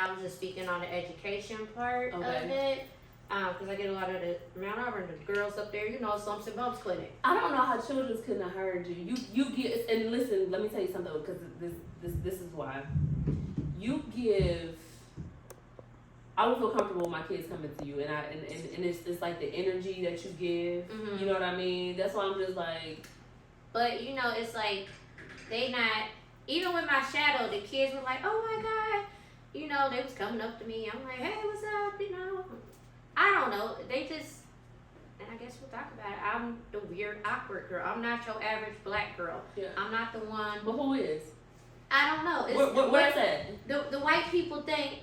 I was just speaking on the education part of Okay. it. Because I get a lot of the Mount Auburn, the girls up there, slumps and bumps clinic. I don't know how children couldn't have heard you. You get, and listen, let me tell you something, because this is why. You give. I would feel comfortable with my kids coming to you, and it's like the energy that you give. Mhm. You know what I mean? That's why I'm just like. But it's like they not, even with my shadow, the kids were like, "Oh my God," they was coming up to me. I'm like, "Hey, what's up?" I don't know. They just, and I guess we'll talk about it. I'm the weird, awkward girl. I'm not your average black girl. Yeah. I'm not the one. But who is? I don't know. It's, Where's that? The white people think,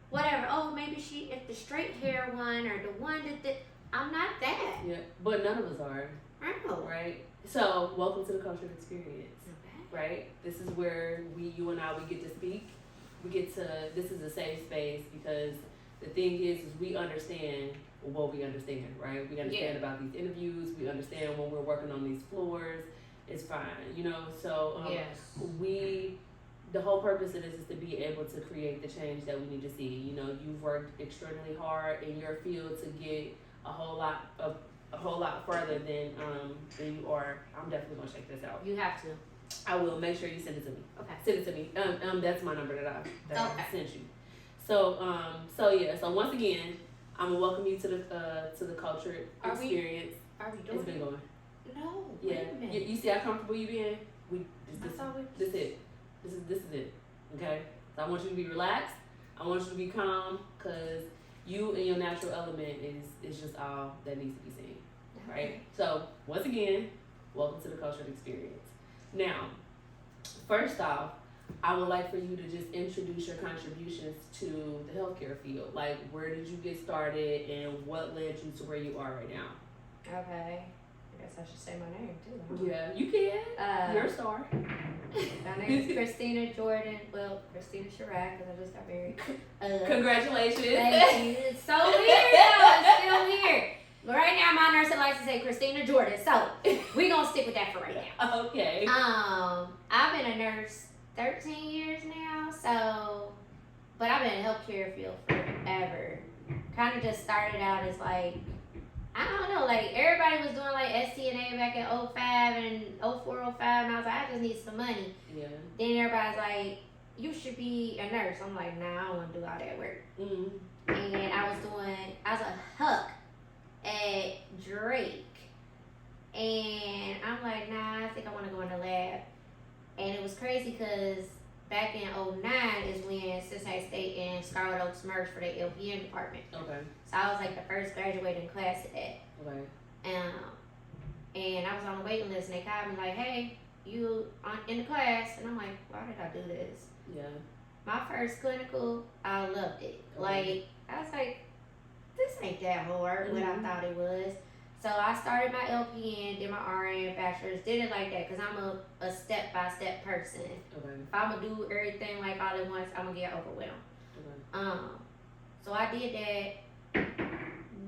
whatever. Oh, maybe if the straight hair one or the one that I'm not that. Yeah, but none of us are. I know. Right. So welcome to the culture experience. Right. This is where you and I, we get to speak. This is a safe space, because the thing is we understand what we understand, right? We understand about these interviews. We understand when we're working on these floors. It's fine, So Yes. The whole purpose of this is to be able to create the change that we need to see. You've worked extremely hard in your field to get a whole lot further than you are. I'm definitely gonna check this out. You have to. I will. Make sure you send it to me. Okay. Send it to me. That's my number that I sent you. So once again, I'm gonna welcome you to the culture experience. Are we doing It's been going. No. Yeah. Wait a minute. You see how comfortable you being? This is it. This is it. Okay. So I want you to be relaxed. I want you to be calm, because you and your natural element is just all that needs to be seen. Right. So once again, welcome to the cultural experience. Now, first off, I would like for you to just introduce your contributions to the healthcare field. Like, where did you get started, and what led you to where you are right now? Okay. I guess I should say my name too. Yeah, you can. You're a star. My name is Christina Jordan. Well, Christina Chirac, because I just got married. Congratulations. Thank you. It's so weird though. It's still weird. But right now, my nurse likes to say Christina Jordan. So we're gonna stick with that for right now. Okay. I've been a nurse 13 years now. So, but I've been in the healthcare field forever. Kind of just started out as like, I don't know, like everybody was doing like STNA back in 05 and 04, 05, and I was like, I just need some money. Yeah. Then everybody's like, you should be a nurse. I'm like, nah, I don't want to do all that work. Mm-hmm. And I was a huck at Drake. And I'm like, nah, I think I want to go in the lab. And it was crazy because back in 09 is when Cincinnati State and Scarlet Oaks merged for the LPN department. Okay. So I was like the first graduating class of that. Okay. And I was on the waiting list, and they called me like, hey, you in the class? And I'm like, why did I do this? Yeah. My first clinical, I loved it. Like, I was like, this ain't that hard, what I thought it was. So I started my LPN, did my RN, bachelor's, did it like that, because I'm a step-by-step person. Okay. If I'm going to do everything like all at once, I'm going to get overwhelmed. Okay. So I did that.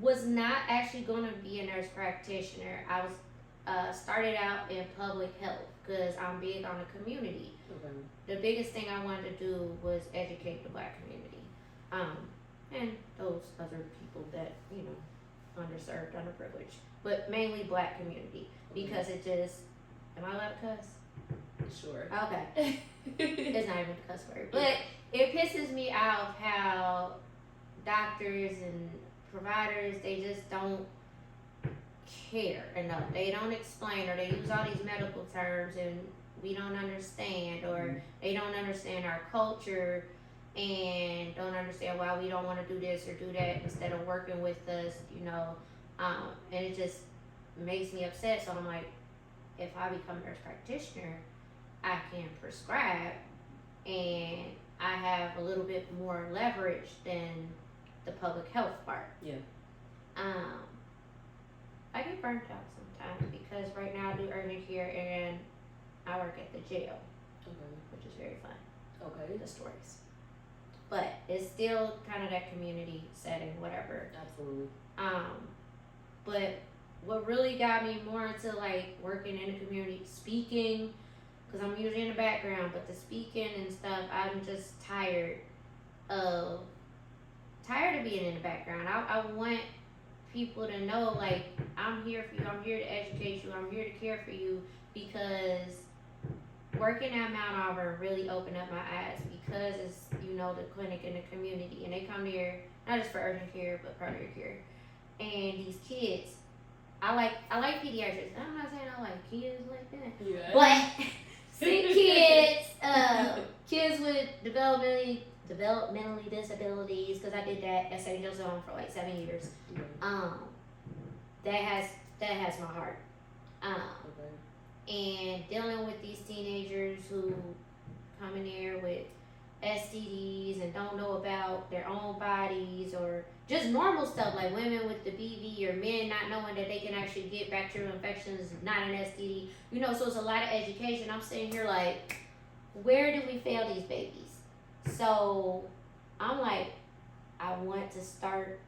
Was not actually going to be a nurse practitioner. I was started out in public health, because I'm big on the community. Okay. The biggest thing I wanted to do was educate the black community. And those other people that, underserved, underprivileged, but mainly black community, because it just, am I allowed to cuss? Sure. Okay. It's not even a cuss word, but it pisses me off how doctors and providers, they just don't care enough. They don't explain, or they use all these medical terms and we don't understand, or they don't understand our culture and don't understand why we don't want to do this or do that instead of working with us, and it just makes me upset. So I'm like, if I become a nurse practitioner, I can prescribe, and I have a little bit more leverage than the public health part. Yeah. I get burnt out sometimes because right now I do urgent care and I work at the jail, which is very fun. Okay. The stories. But it's still kind of that community setting, whatever. Absolutely. But what really got me more into like working in the community, speaking, because I'm usually in the background, but the speaking and stuff, I'm just tired of tired of being in the background. I want people to know, like, I'm here for you. I'm here to educate you. I'm here to care for you, because working at Mount Auburn really opened up my eyes, because it's, the clinic in the community, and they come here not just for urgent care but primary care. And these kids, I like pediatrics. I'm not saying I like kids like that, Yeah. but sick kids, kids with developmentally disabilities, because I did that at St. Joseph's Home for like 7 years. That has my heart. And dealing with these teenagers who come in there with STDs and don't know about their own bodies, or just normal stuff like women with the BV, or men not knowing that they can actually get bacterial infections, not an STD. So it's a lot of education. I'm sitting here like, where do we fail these babies? So I'm like, I want to start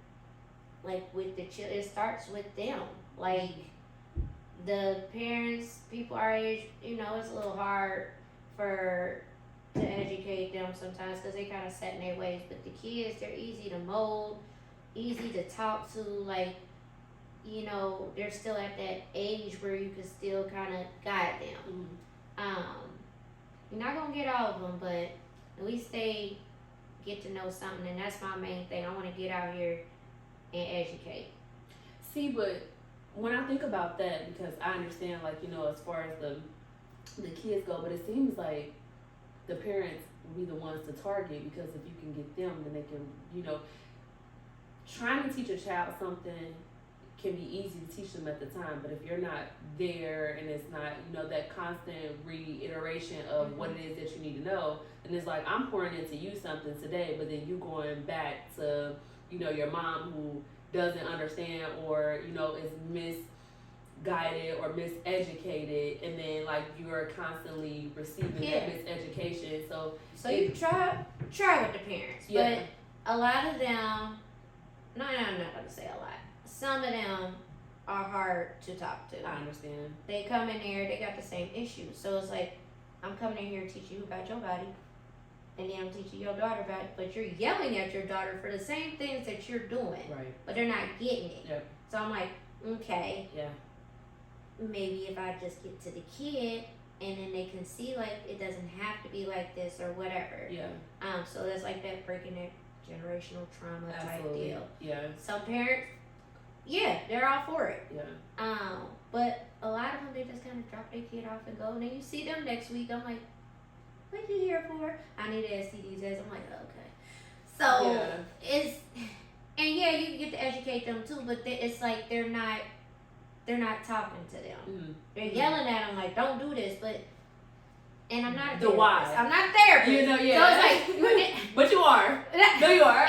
like with the children. It starts with them. Like, the parents, people our age, it's a little hard to educate them sometimes, because they kind of set in their ways. But the kids, they're easy to mold, easy to talk to. Like, they're still at that age where you can still kind of guide them. You're not gonna get all of them, but at least they get to know something, and that's my main thing. I want to get out here and educate. See, but when I think about that, because I understand, like, as far as the kids go, but it seems like the parents will be the ones to target, because if you can get them, then they can, trying to teach a child something can be easy to teach them at the time, but if you're not there and it's not, that constant reiteration of what it is that you need to know, then it's like, I'm pouring into you something today, but then you going back to, your mom who doesn't understand, or, is misguided or miseducated, and then, like, you're constantly receiving that miseducation. So you try with the parents, but a lot of them, no, I'm not going to say a lot. Some of them are hard to talk to. I understand. They come in there, they got the same issues. So it's like, I'm coming in here to teach you about your body, and then I'm teaching your daughter about it, but you're yelling at your daughter for the same things that you're doing. Right. But they're not getting it. Yep. So I'm like, okay. Yeah. Maybe if I just get to the kid, and then they can see, like, it doesn't have to be like this or whatever. Yeah. So that's like that breaking that generational trauma type deal. Yeah. Some parents, they're all for it. Yeah. But a lot of them, they just kind of drop their kid off and go. And then you see them next week. I'm like, what you here for? I need an STD test. I'm like, okay. So it's, and you get to educate them too, but it's like they're not talking to them. Mm-hmm. They're yelling at them like, don't do this, but. And I'm not a the therapist. why. I'm not a therapist. So it's like, but you are. No, you are.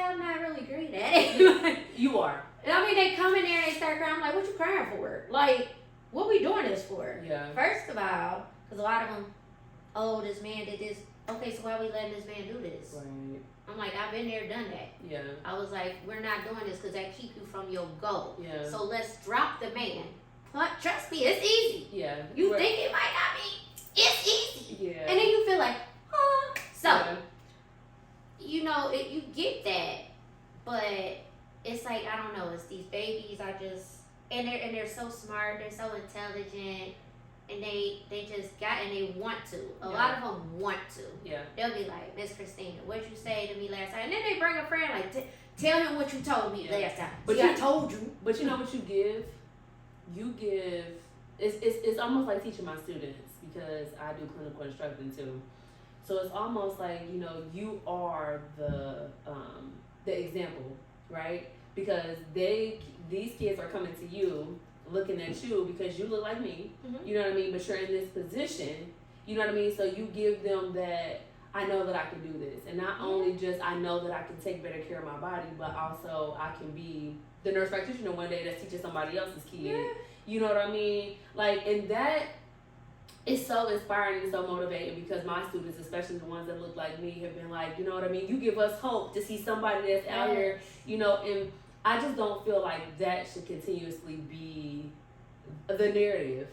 I'm not really great at it. You are. I mean, they come in there and they start crying. I'm like, what you crying for? Like, what we doing this for? Yeah. First of all, because a lot of them, this man did this. Okay, so why we letting this man do this? Right. I'm like, I've been there, done that. Yeah. I was like, we're not doing this because that keep you from your goal. Yeah. So let's drop the man. Trust me, it's easy. Yeah. You think it might not be? It's easy. Yeah. And then you feel like, So, yeah. you get that, but it's like, I don't know, it's these babies are just, and they're so smart, they're so intelligent, and they want to. A lot of them want to. Yeah. They'll be like, Miss Christina, what'd you say to me last time? And then they bring a friend like, tell him what you told me last time. But I told you. But you know what you give? You give, it's almost like teaching my students, because I do clinical instructing too. So it's almost like, you are the example, right? Because these kids are coming to you, looking at you because you look like me, you know what I mean? But you're in this position, you know what I mean? So you give them that, I know that I can do this. And not only just I know that I can take better care of my body, but also I can be the nurse practitioner one day that's teaching somebody else's kid. Yeah. You know what I mean? Like, and that is so inspiring and so motivating, because my students, especially the ones that look like me, have been like, you know what I mean? You give us hope to see somebody that's out here, and I just don't feel like that should continuously be the narrative.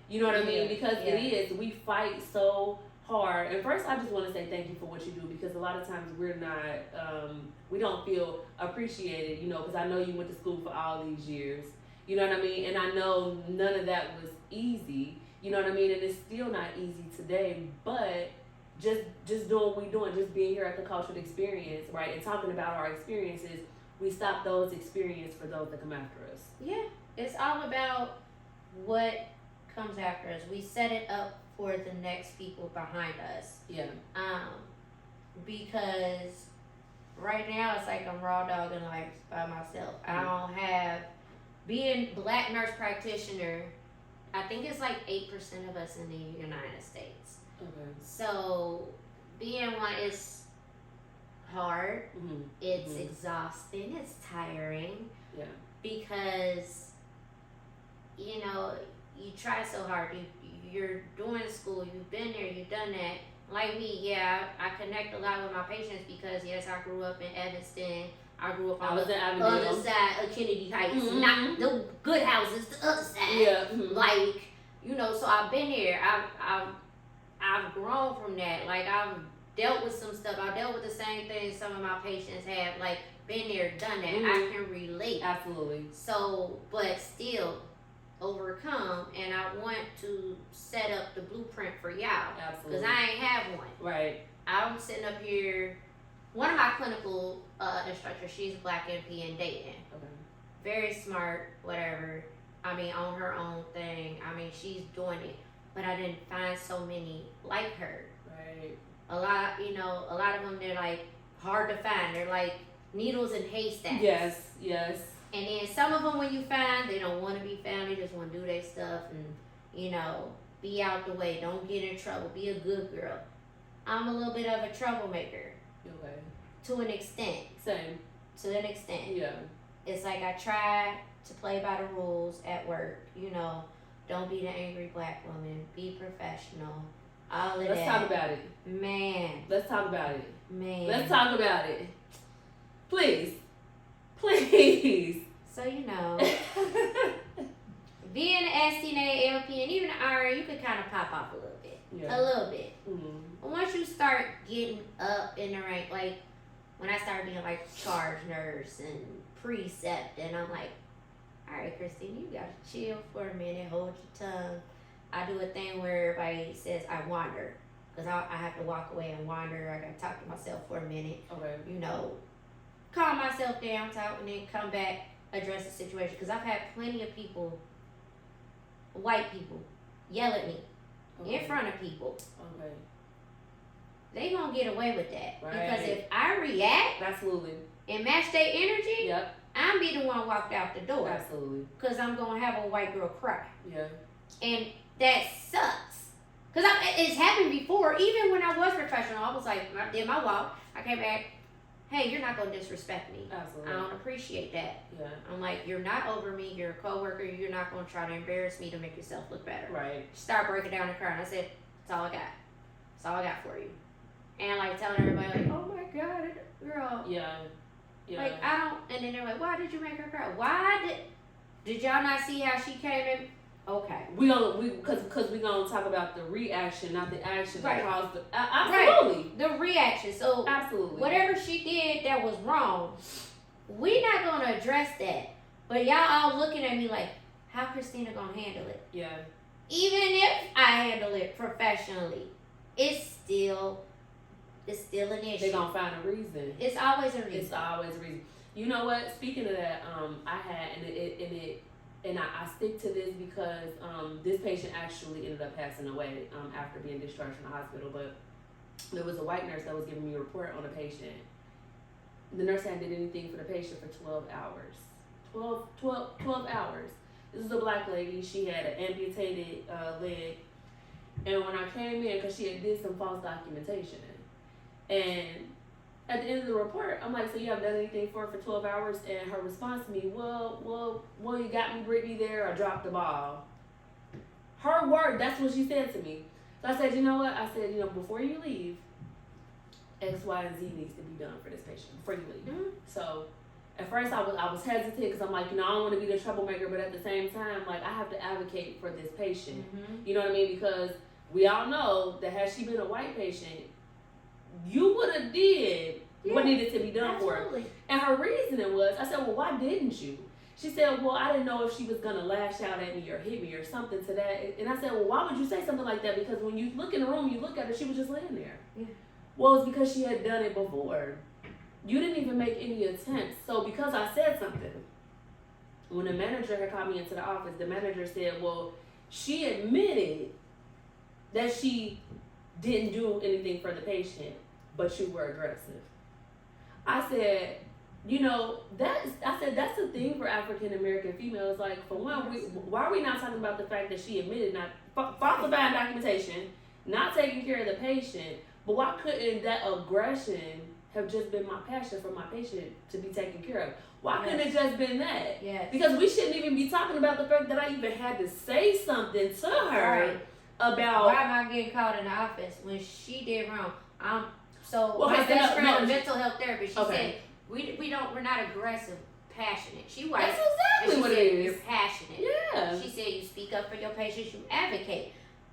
You know what I mean? Because it is. We fight so hard. And first, I just want to say thank you for what you do, because a lot of times we're not, we don't feel appreciated, you know, because I know you went to school for all these years, you know what I mean? And I know none of that was easy, you know what I mean? And it's still not easy today, but just doing what we're doing, just being here at the Cultured Experience, right, and talking about our experiences, we stop those experiences for those that come after us. Yeah, it's all about what comes after us. We set it up for the next people behind us. Yeah. Because right now it's like I'm raw dogging life by myself. I don't have, being Black nurse practitioner, I think it's like 8% of us in the United States. Okay. So being one is hard. Mm-hmm. It's exhausting. It's tiring. Yeah. Because, you know, you try so hard. You're doing school. You've been there. You've done that. Like me, yeah, I connect a lot with my patients because, yes, I grew up in Evanston. I grew up on the other side of Kennedy Heights. Not the good houses, the other side. Yeah. Like, you know, so I've been there. I've grown from that. Like, I've dealt with some stuff. I dealt with the same things some of my patients have. Like, been there, done that. I can relate. Absolutely. So, but still overcome, and I want to set up the blueprint for y'all. Absolutely. Because I ain't have one. Right. I'm sitting up here. One of my clinical instructors, she's Black NP in Dayton. Okay. Very smart, whatever. I mean, on her own thing. I mean, she's doing it. But I didn't find so many like her. Right. A lot of them, they're like hard to find. They're like needles in haystacks. Yes, yes. And then some of them, when you find, they don't want to be found. They just want to do their stuff and, you know, be out the way. Don't get in trouble. Be a good girl. I'm a little bit of a troublemaker. Okay. To an extent. Same. To an extent. Yeah. It's like I try to play by the rules at work. You know, don't be the angry Black woman. Be professional. All of that. Let's talk about it. Man. Let's talk about it. Man. Let's talk about it. Please. Please. So, you know, being an STNA, LP, and even an RN, you could kind of pop off a little bit. Yeah. A little bit. Mm-hmm. But once you start getting up in the rank, like when I started being like charge nurse and precept, and I'm like, all right, Christine, you got to chill for a minute, hold your tongue. I do a thing where everybody says I wander, because I have to walk away and wander. I got to talk to myself for a minute. Okay. You know, calm myself down, talk, and then come back, address the situation. Because I've had plenty of people, white people, yell at me in front of people. Okay. They gonna get away with that. Right. Because if I react Absolutely. and match their energy, Yep. I'm be the one walked out the door. Absolutely. Because I'm gonna have a white girl cry. Yeah. And that sucks. Because it's happened before. Even when I was professional, I was like, I did my walk. I came back, hey, you're not going to disrespect me. Absolutely. I don't appreciate that. Yeah. I'm like, you're not over me. You're a coworker. You're not going to try to embarrass me to make yourself look better. Right. Start breaking down and crying. I said, that's all I got. That's all I got for you. And like telling everybody, like, oh my God, girl. Yeah. Yeah. Like, I don't, and then they're like, why did you make her cry? Why did y'all not see how she came in? Okay. Because we gonna talk about the reaction, not the action Right. that caused the absolutely. Right. The reaction. So Absolutely. whatever she did that was wrong, we not gonna address that. But y'all all looking at me like, how Christina gonna handle it? Yeah. Even if I handle it professionally, it's still an issue. They gonna find a reason. It's always a reason. It's always a reason. You know what? Speaking of that, I had and I stick to this because this patient actually ended up passing away after being discharged from the hospital. But there was a white nurse that was giving me a report on a patient. The nurse hadn't did anything for the patient for 12 hours. 12 hours. This is a Black lady. She had an amputated leg. And when I came in, because she had did some false documentation. And at the end of the report, I'm like, so you haven't done anything for her for 12 hours? And her response to me, well, you got me, Brittany, there. I dropped the ball. Her word, that's what she said to me. So I said, you know what? I said, before you leave, X, Y, and Z needs to be done for this patient before you leave. Mm-hmm. So at first I was hesitant because I'm like, I don't want to be the troublemaker, but at the same time, like, I have to advocate for this patient. Mm-hmm. You know what I mean? Because we all know that had she been a white patient, you would have did what needed to be done for her. And her reasoning was, I said, well, why didn't you? She said, well, I didn't know if she was going to lash out at me or hit me or something to that. And I said, well, why would you say something like that? Because when you look in the room, you look at her, she was just laying there. Yeah. Well, it's because she had done it before. You didn't even make any attempts. So because I said something, when the manager had called me into the office, the manager said, well, she admitted that she didn't do anything for the patient, but you were aggressive. I said, you know, that's the thing for African American females. Like, for one, why are we not talking about the fact that she admitted not falsifying documentation, not taking care of the patient, but why couldn't that aggression have just been my passion for my patient to be taken care of? Why couldn't it just been that? Yes. Because we shouldn't even be talking about the fact that I even had to say something to her about. Why am I getting called in the office when she did wrong? Well, my best friend in mental health therapy, she said, we're not aggressive, passionate. She was. That's exactly what it is. You're passionate. Yeah. She said you speak up for your patients, you advocate.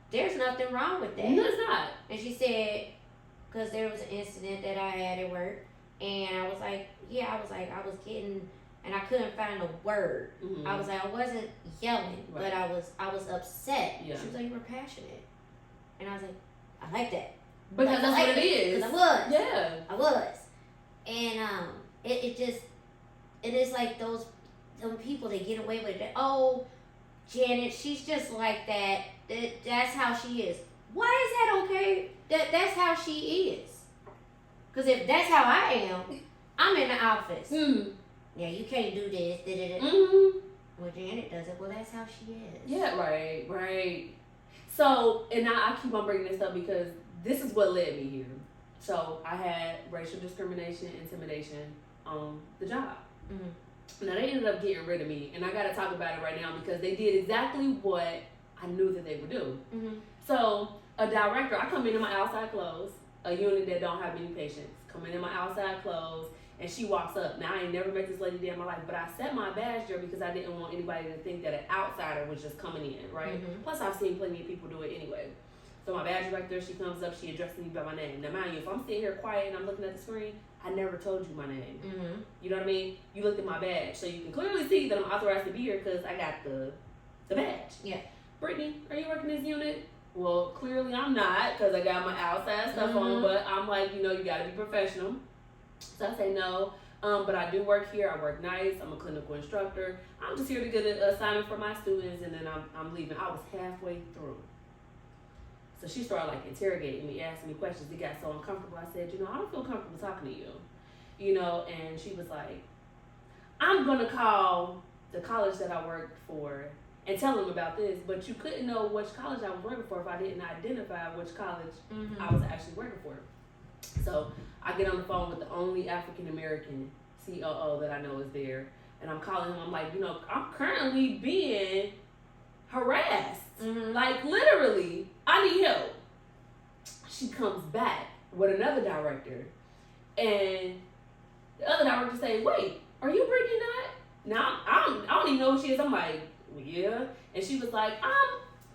There's nothing wrong with that. No, it's not. And she said, because there was an incident that I had at work, and I was like, I was getting, and I couldn't find a word. Mm-hmm. I was like, I wasn't yelling, but I was upset. Yeah. She was like, you were passionate. And I was like, I like that. Because that's what it is. Because I was. Yeah. I was. And it is like those people that get away with it. Oh, Janet, she's just like that. That's how she is. Why is that okay? That's how she is. Because if that's how I am, I'm in the office. Mm-hmm. Yeah, you can't do this. Mm-hmm. Well, Janet does it. Well, that's how she is. Yeah, right. So, and now I keep on bringing this up because this is what led me here. So, I had racial discrimination, intimidation on the job. Mm-hmm. Now, they ended up getting rid of me, and I got to talk about it right now because they did exactly what I knew that they would do. Mm-hmm. So, a director, I come in my outside clothes, a unit that don't have many patients, come in my outside clothes, and she walks up. Now, I ain't never met this lady day in my life, but I set my badge there because I didn't want anybody to think that an outsider was just coming in, right? Mm-hmm. Plus, I've seen plenty of people do it anyway. So my badge right there, she comes up, she addresses me by my name. Now, mind you, if I'm sitting here quiet and I'm looking at the screen, I never told you my name. Mm-hmm. You know what I mean? You looked at my badge, so you can clearly see that I'm authorized to be here because I got the badge. Yeah. Brittany, are you working this unit? Well, clearly I'm not because I got my outside stuff on, but I'm like, you got to be professional. So I say no, but I do work here. I work nights. I'm a clinical instructor. I'm just here to get an assignment for my students, and then I'm leaving. I was halfway through. So she started interrogating me, asking me questions. It got so uncomfortable. I said, I don't feel comfortable talking to you, and she was like, I'm going to call the college that I worked for and tell them about this, but you couldn't know which college I was working for if I didn't identify which college I was actually working for. So I get on the phone with the only African American COO that I know is there, and I'm calling him. I'm like, I'm currently being harassed. Like, literally, I need help. She comes back with another director, and the other director say, wait, are you Brittany Knott? Now, I don't even know who she is. I'm like, well, yeah. And she was like,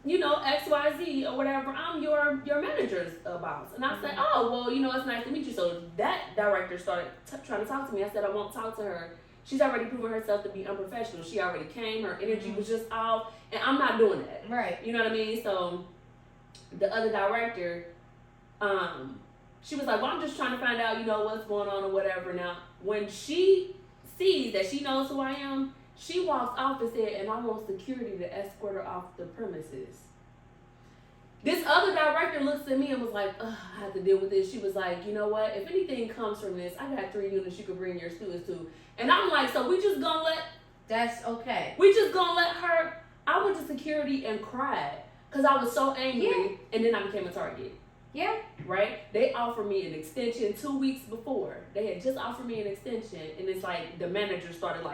XYZ or whatever. I'm your manager's boss. And I said, oh, well, it's nice to meet you. So that director started trying to talk to me. I said, I won't talk to her. She's already proven herself to be unprofessional. She already came. Her energy was just off. And I'm not doing that. Right. You know what I mean? So the other director, she was like, well, I'm just trying to find out, what's going on or whatever. Now, when she sees that she knows who I am, she walks off and said, and I want security to escort her off the premises. This other director looks at me and was like, ugh, I have to deal with this. She was like, you know what? If anything comes from this, I got 3 units you could bring your students to. And I'm like, so we just gonna let... That's okay. We just gonna let her... I went to security and cried because I was so angry, and then I became a target. Yeah. Right? They offered me an extension 2 weeks before. They had just offered me an extension, and it's like the manager started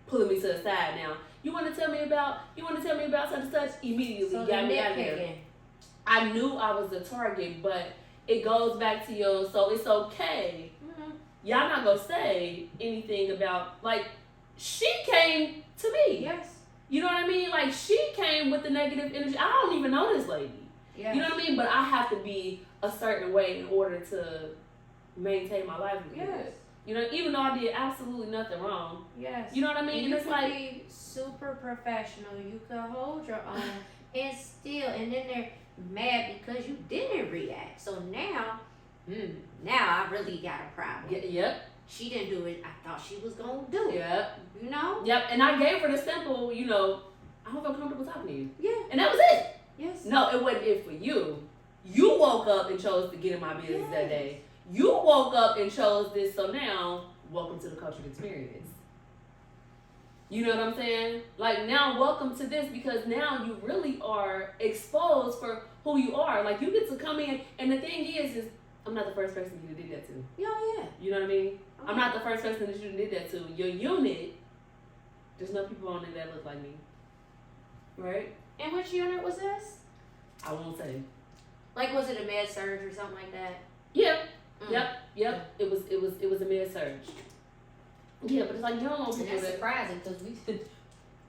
pulling me to the side. Now, you want to tell me about such and such? Immediately so got me out of there. I knew I was the target, but it goes back to so it's okay. Y'all not gonna say anything about she came to me. Yes. You know what I mean? She came with the negative energy. I don't even know this lady. Yes. You know what I mean? But I have to be a certain way in order to maintain my livelihood. Yes. You know, even though I did absolutely nothing wrong. Yes. You know what I mean? And you it's could like be super professional. You could hold your own and still, and then they're mad because you didn't react. So now I really got a problem. Yep. She didn't do it. I thought she was gonna do it. Yep. You know? Yep. And I gave her the simple, you know, I don't feel comfortable talking to you. Yeah. And that was it. Yes. No, it wasn't it for you. You woke up and chose to get in my business that day. You woke up and chose this, so now, welcome to the cultured experience. You know what I'm saying? Like, now, welcome to this, because now you really are exposed for who you are. Like, you get to come in, and the thing is I'm not the first person you did that to. Yeah, yeah. You know what I mean? Okay. I'm not the first person that you did that to. Your unit, there's no people on there that look like me. Right? And which unit was this? I won't say. Like, was it a med surge or something like that? Yep. Yep. It was a med surge. Yeah, but it's like you don't want people that's that. surprising because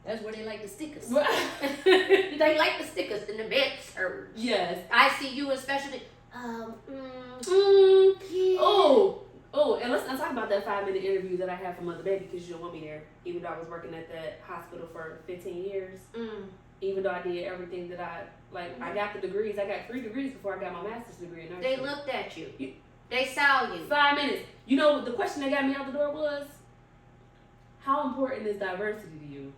that's where they like to stick us. Right. They like to stick us in the med surge. Yes. ICU especially. Yeah. Oh, and let's not talk about that 5-minute interview that I had for Mother Baby, because you don't want me there. Even though I was working at that hospital for 15 years. Even though I did everything that I got the degrees. I got 3 degrees before I got my master's degree in nursing. They looked at you. They saw you. 5 minutes. You know, the question that got me out the door was, how important is diversity to you?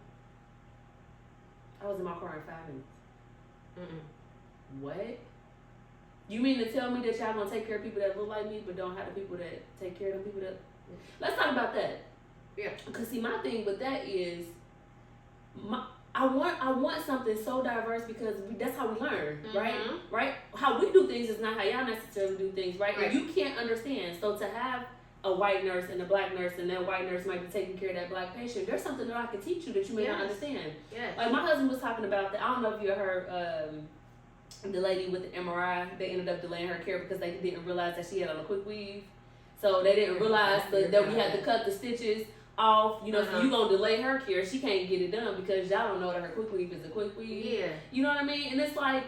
I was in my car in 5 minutes. What? You mean to tell me that y'all gonna take care of people that look like me, but don't have the people that take care of them people that... Let's talk about that. Yeah. Because see, my thing with that is, I want something so diverse, because that's how we learn, right? Right? How we do things is not how y'all necessarily do things, right? And you can't understand. So to have a white nurse and a black nurse, and that white nurse might be taking care of that black patient, there's something that I can teach you that you may not understand. Yes. Like my husband was talking about that. I don't know if you heard the lady with the MRI. They ended up delaying her care because they didn't realize that she had on a quick weave. So they didn't realize that we had to cut the stitches off. You know, so you gonna delay her care. She can't get it done because y'all don't know that her quick weave is a quick weave. Yeah. You know what I mean? And it's like,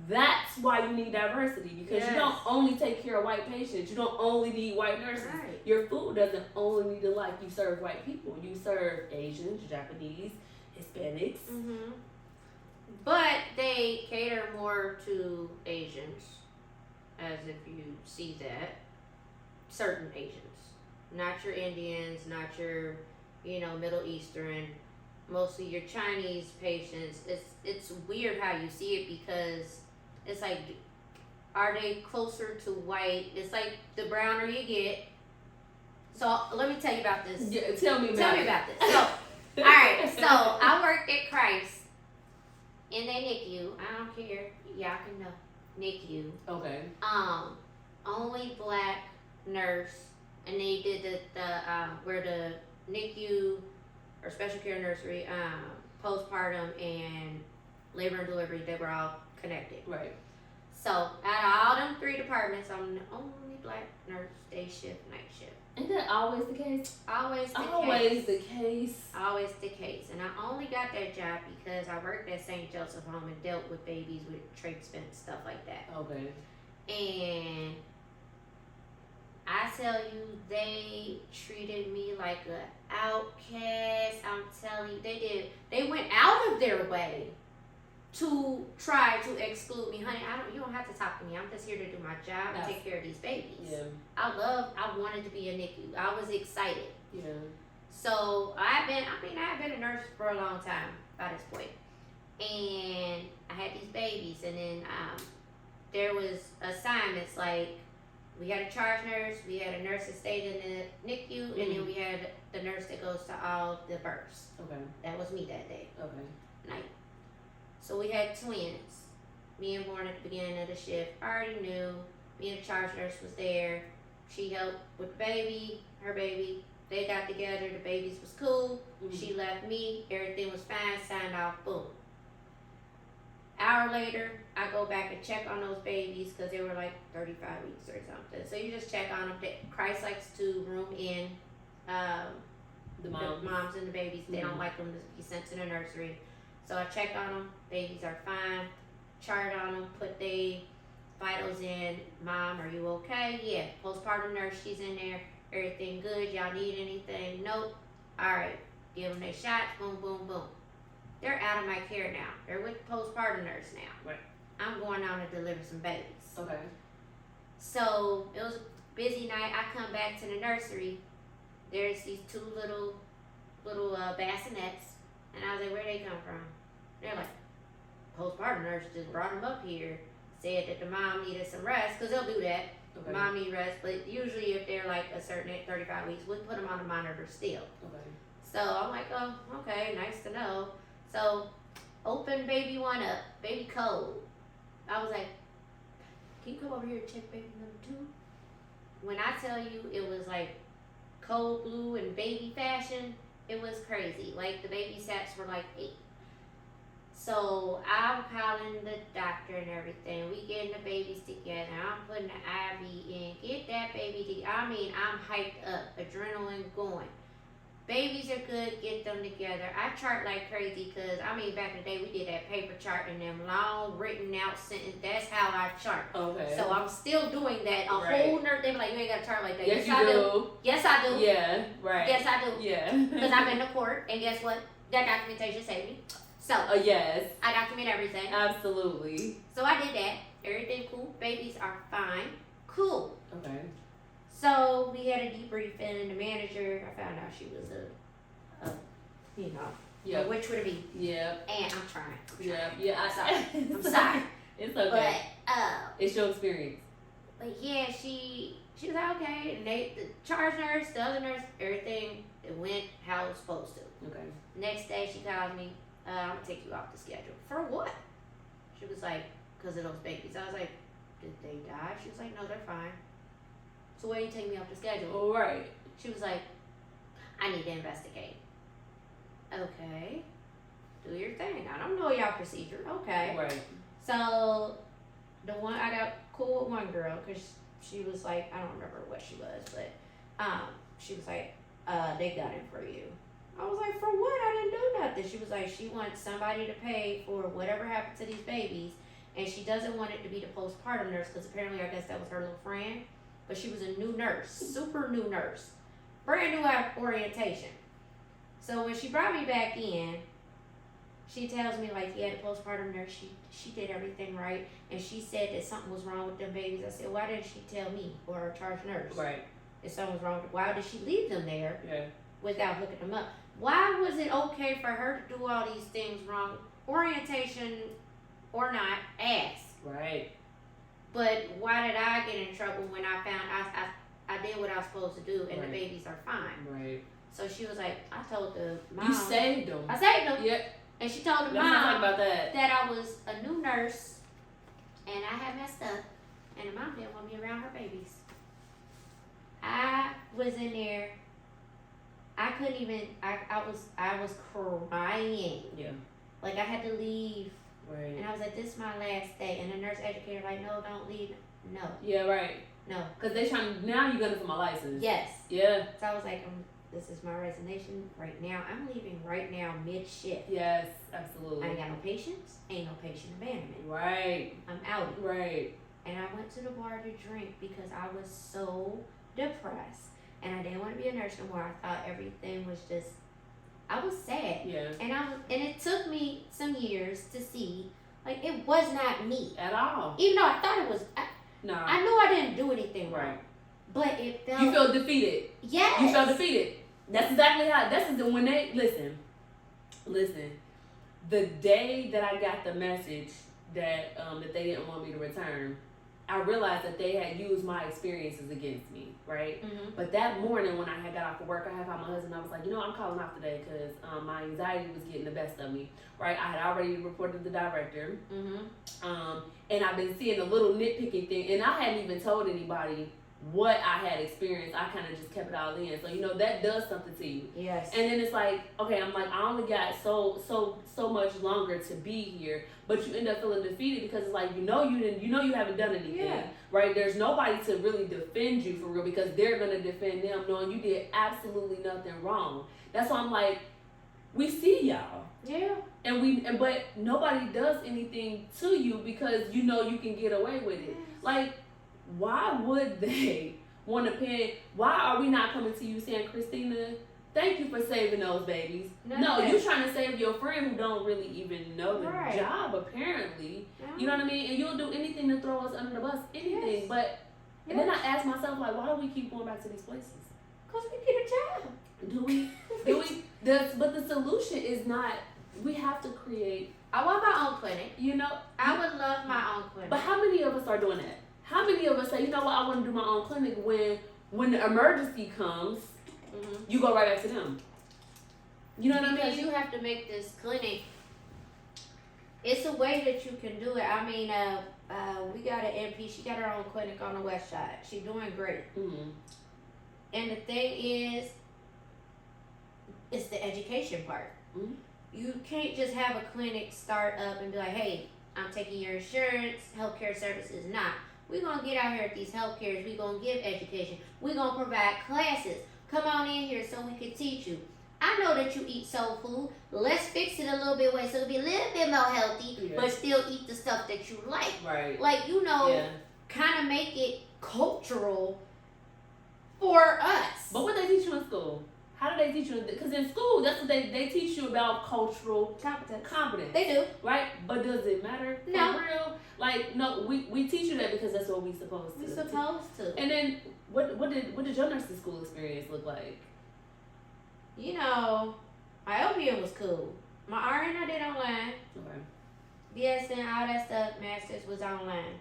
that's why you need diversity, because you don't only take care of white patients. You don't only need white nurses. Right. Your food doesn't only need to you serve white people. You serve Asians, Japanese, Hispanics. But they cater more to Asians, as if you see that. Certain Asians. Not your Indians, not your, Middle Eastern. Mostly your Chinese patients. It's weird how you see it, because it's like, are they closer to white? It's like the browner you get. So let me tell you about this. Yeah, tell me about this. So, alright, so I worked at Christ in their NICU. I don't care. Y'all can know. NICU. Okay. Only black nurse, and they did the where the NICU or special care nursery, postpartum and labor and delivery, they were all connected. Right. So out of all them 3 departments, I'm the only black nurse, day shift, night shift. Isn't that always the case? Always the case. Always the case. And I only got that job because I worked at St. Joseph Home and dealt with babies with trachs and stuff like that. Okay. And I tell you, they treated me like an outcast. I'm telling you, they did. They went out of their way to try to exclude me. Honey, you don't have to talk to me. I'm just here to do my job and take care of these babies. Yeah. I wanted to be a NICU. I was excited. Yeah. So I've been a nurse for a long time by this point. And I had these babies, and then there was assignments like, we had a charge nurse, we had a nurse that stayed in the NICU, and then we had the nurse that goes to all the births. Okay. That was me that day. Okay. Night. So we had twins. Me and Born at the beginning of the shift. I already knew. Me and the charge nurse was there. She helped with the baby, her baby. They got together, the babies was cool. She left me, everything was fine, signed off, boom. Hour later, I go back and check on those babies because they were like 35 weeks or something. So you just check on them. Christ likes to room in the moms and the babies. They don't like them to be sent to the nursery. So I check on them. Babies are fine. chart on them, put they vitals in. Mom, are you okay? Yeah. Postpartum nurse, she's in there. Everything good? Y'all need anything? Nope. All right. Give them their shots. Boom, boom, boom. They're out of my care now. They're with the postpartum nurse now. Right. I'm going on to deliver some babies. Okay. So it was a busy night. I come back to the nursery. There's these two little bassinets, and I was like, where they come from? They're like, postpartum nurse just brought them up here. Said that the mom needed some rest, because they'll do that. Okay. Mom need rest, but usually if they're like a certain 35 weeks, we put them on a monitor still. Okay. So I'm like, oh, okay, nice to know. So open baby one up, baby cold. I was like, can you come over here and check baby number 2? When I tell you it was like cold blue and baby fashion, it was crazy. Like the baby sats were like 8. So I'm calling the doctor and everything. We getting the babies together. I'm putting the IV in. Get that baby together. I mean, I'm hyped up. Adrenaline going. Babies are good. Get them together. I chart like crazy because, I mean, back in the day, we did that paper chart and them long written out sentences. That's how I chart. Okay. So I'm still doing that. A Right. whole nurse, they be like, you ain't got to chart like that. Yes, I you do. do. Yes, I do. Yeah. Right. Yes, I do. Yeah. Because I'm in the court, and guess what? That documentation saved me. So Yes. I document everything. Absolutely. So I did that. Everything cool. Babies are fine. Cool. Okay. So we had a debrief, and the manager, I found out she was a Yeah. a witch with a B. Yeah. And I'm trying. Yeah. Yeah. I'm sorry. I'm sorry. It's okay. But It's your experience. But yeah, she was like, okay. And the charge nurse, the other nurse, everything it went how it was supposed to. Okay. Next day she called me, I'm gonna take you off the schedule. For what? She was like, because of those babies. I was like, did they die? She was like, no, they're fine. So why are you taking me off the schedule? All right. She was like, I need to investigate. Okay. Do your thing. I don't know y'all procedure. Okay. Right. So the one, I got cool with one girl because she was like, I don't remember what she was, but she was like, they got it for you. I was like, for what? I didn't do nothing. She was like, she wants somebody to pay for whatever happened to these babies, and she doesn't want it to be the postpartum nurse because apparently I guess that was her little friend, but she was a new nurse, super new nurse, brand new at orientation. So when she brought me back in, she tells me like, yeah, the postpartum nurse, she did everything right, and she said that something was wrong with them babies. I said, why didn't she tell me or our charge nurse? Right. If something was wrong, why did she leave them there Yeah. without hooking them up? Why was it okay for her to do all these things wrong, orientation or not, ask? Right. But why did I get in trouble when I found I did what I was supposed to do and Right. the babies are fine? Right. So she was like, I told the mom. You saved them. I saved them. Yep. And she told the Let's not talk mom about that. that I was a new nurse and I had messed up and the mom didn't want me around her babies. I was in there. I couldn't even. I was crying. Yeah. Like I had to leave, Right. and I was like, "This is my last day." And the nurse educator like, "No, don't leave. No, Yeah. Right. no. Cause they trying now. You gunning for my license. Yes." Yeah. So I was like, "This is my resignation right now. I'm leaving right now, mid shift. Yes. I Absolutely. ain't got no patience. Ain't no patient abandonment. Right. I'm out." Right. And I went to the bar to drink because I was so depressed. And I didn't want to be a nurse no more. I thought everything was just, I was sad. Yeah. And it took me some years to see, like, it was not me. At all. Even though I thought it was, No. I knew I didn't do anything wrong. Right. But it felt. You felt defeated. Yes. You felt defeated. That's exactly how. When they listen. The day that I got the message that that they didn't want me to return, I realized that they had used my experiences against me, right? Mm-hmm. But that morning when I had got off of work, I had called my husband. I was like, I'm calling off today because my anxiety was getting the best of me, right? I had already reported the director, Mm-hmm. and I've been seeing a little nitpicking thing, and I hadn't even told anybody what I had experienced. I kind of just kept it all in. So that does something to you. Yes. And then it's like, okay, I'm like, I only got so much longer to be here, but you end up feeling defeated because it's like, you haven't done anything, Yeah. right? There's nobody to really defend you for real because they're gonna defend them knowing you did absolutely nothing wrong. That's why I'm like, we see y'all. Yeah. But nobody does anything to you because you know you can get away with it. Like, why would they want to pay? Why are we not coming to you saying, Christina, thank you for saving those babies? No, you trying to save your friend who don't really even know the job, apparently. You know what I mean? And you'll do anything to throw us under the bus, anything. Yes. But and then I ask myself, like, why do we keep going back to these places? Because we get a job. Do we? But the solution is not. We have to create. I want my own clinic. You know, I would love my own clinic. But how many of us are doing that? How many of us say, you know what, I want to do my own clinic when the emergency comes, you go right back to them. You know what I mean? Because you have to make this clinic. It's a way that you can do it. I mean, we got an MP. She got her own clinic on the west side. She's doing great. Mm-hmm. And the thing is, it's the education part. Mm-hmm. You can't just have a clinic start up and be like, hey, I'm taking your insurance, healthcare services. Nah, we're going to get out here at these healthcares. We're going to give education. We're going to provide classes. Come on in here so we can teach you. I know that you eat soul food. Let's fix it a little bit way so it'll be a little bit more healthy, but still eat the stuff that you like. Right. Like, you know, kind of make it cultural for us. But what they teach you in school? How do they teach you? Because in school, that's what they teach you about cultural competence. They do. Right? But does it matter? No. For real? Like, no, we teach you that because that's what we supposed to. We're supposed to. And then, what did your nursing school experience look like? You know, my LPN was cool. My RN I did online. Okay. BSN, all that stuff, masters was online.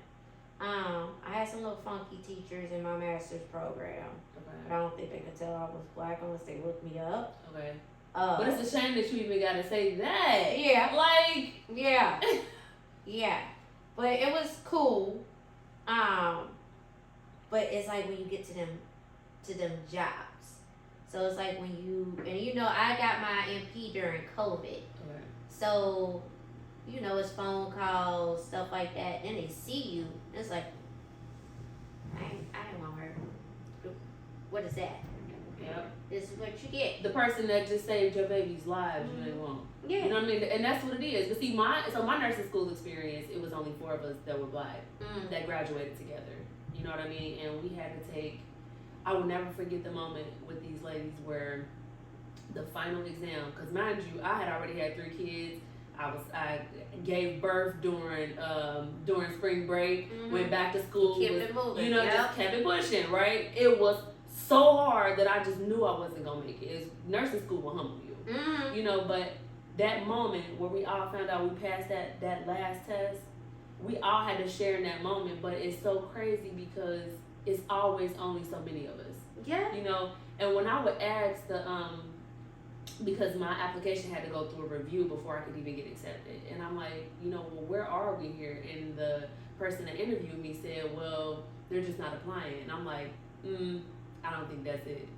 I had some little funky teachers in my master's program. Okay. But I don't think they could tell I was black unless they looked me up. Okay. But it's a shame that you even gotta say that. Yeah. Like. Yeah. Yeah. But it was cool. But it's like when you get to them jobs. So it's like when you know, I got my MP during COVID. Okay. So, you know, it's phone calls, stuff like that. Then they see you. It's like, I didn't want her. What is that? Yep. This is what you get. The person that just saved your baby's lives, you didn't want. Yeah. You know what I mean? And that's what it is. But see, my nursing school experience, it was only 4 of us that were black that graduated together. You know what I mean? And we had to take. I will never forget the moment with these ladies where the final exam, because mind you, I had already had 3 kids. I gave birth during spring break, went back to school. Kept it moving. You know, just kept it pushing, right? It was so hard that I just knew I wasn't gonna make it. Nursing school will humble you. You know, but that moment where we all found out we passed that last test, we all had to share in that moment, but it's so crazy because it's always only so many of us. Yeah. You know, and when I would ask because my application had to go through a review before I could even get accepted. And I'm like, you know, well, where are we here? And the person that interviewed me said, well, they're just not applying. And I'm like, I don't think that's it.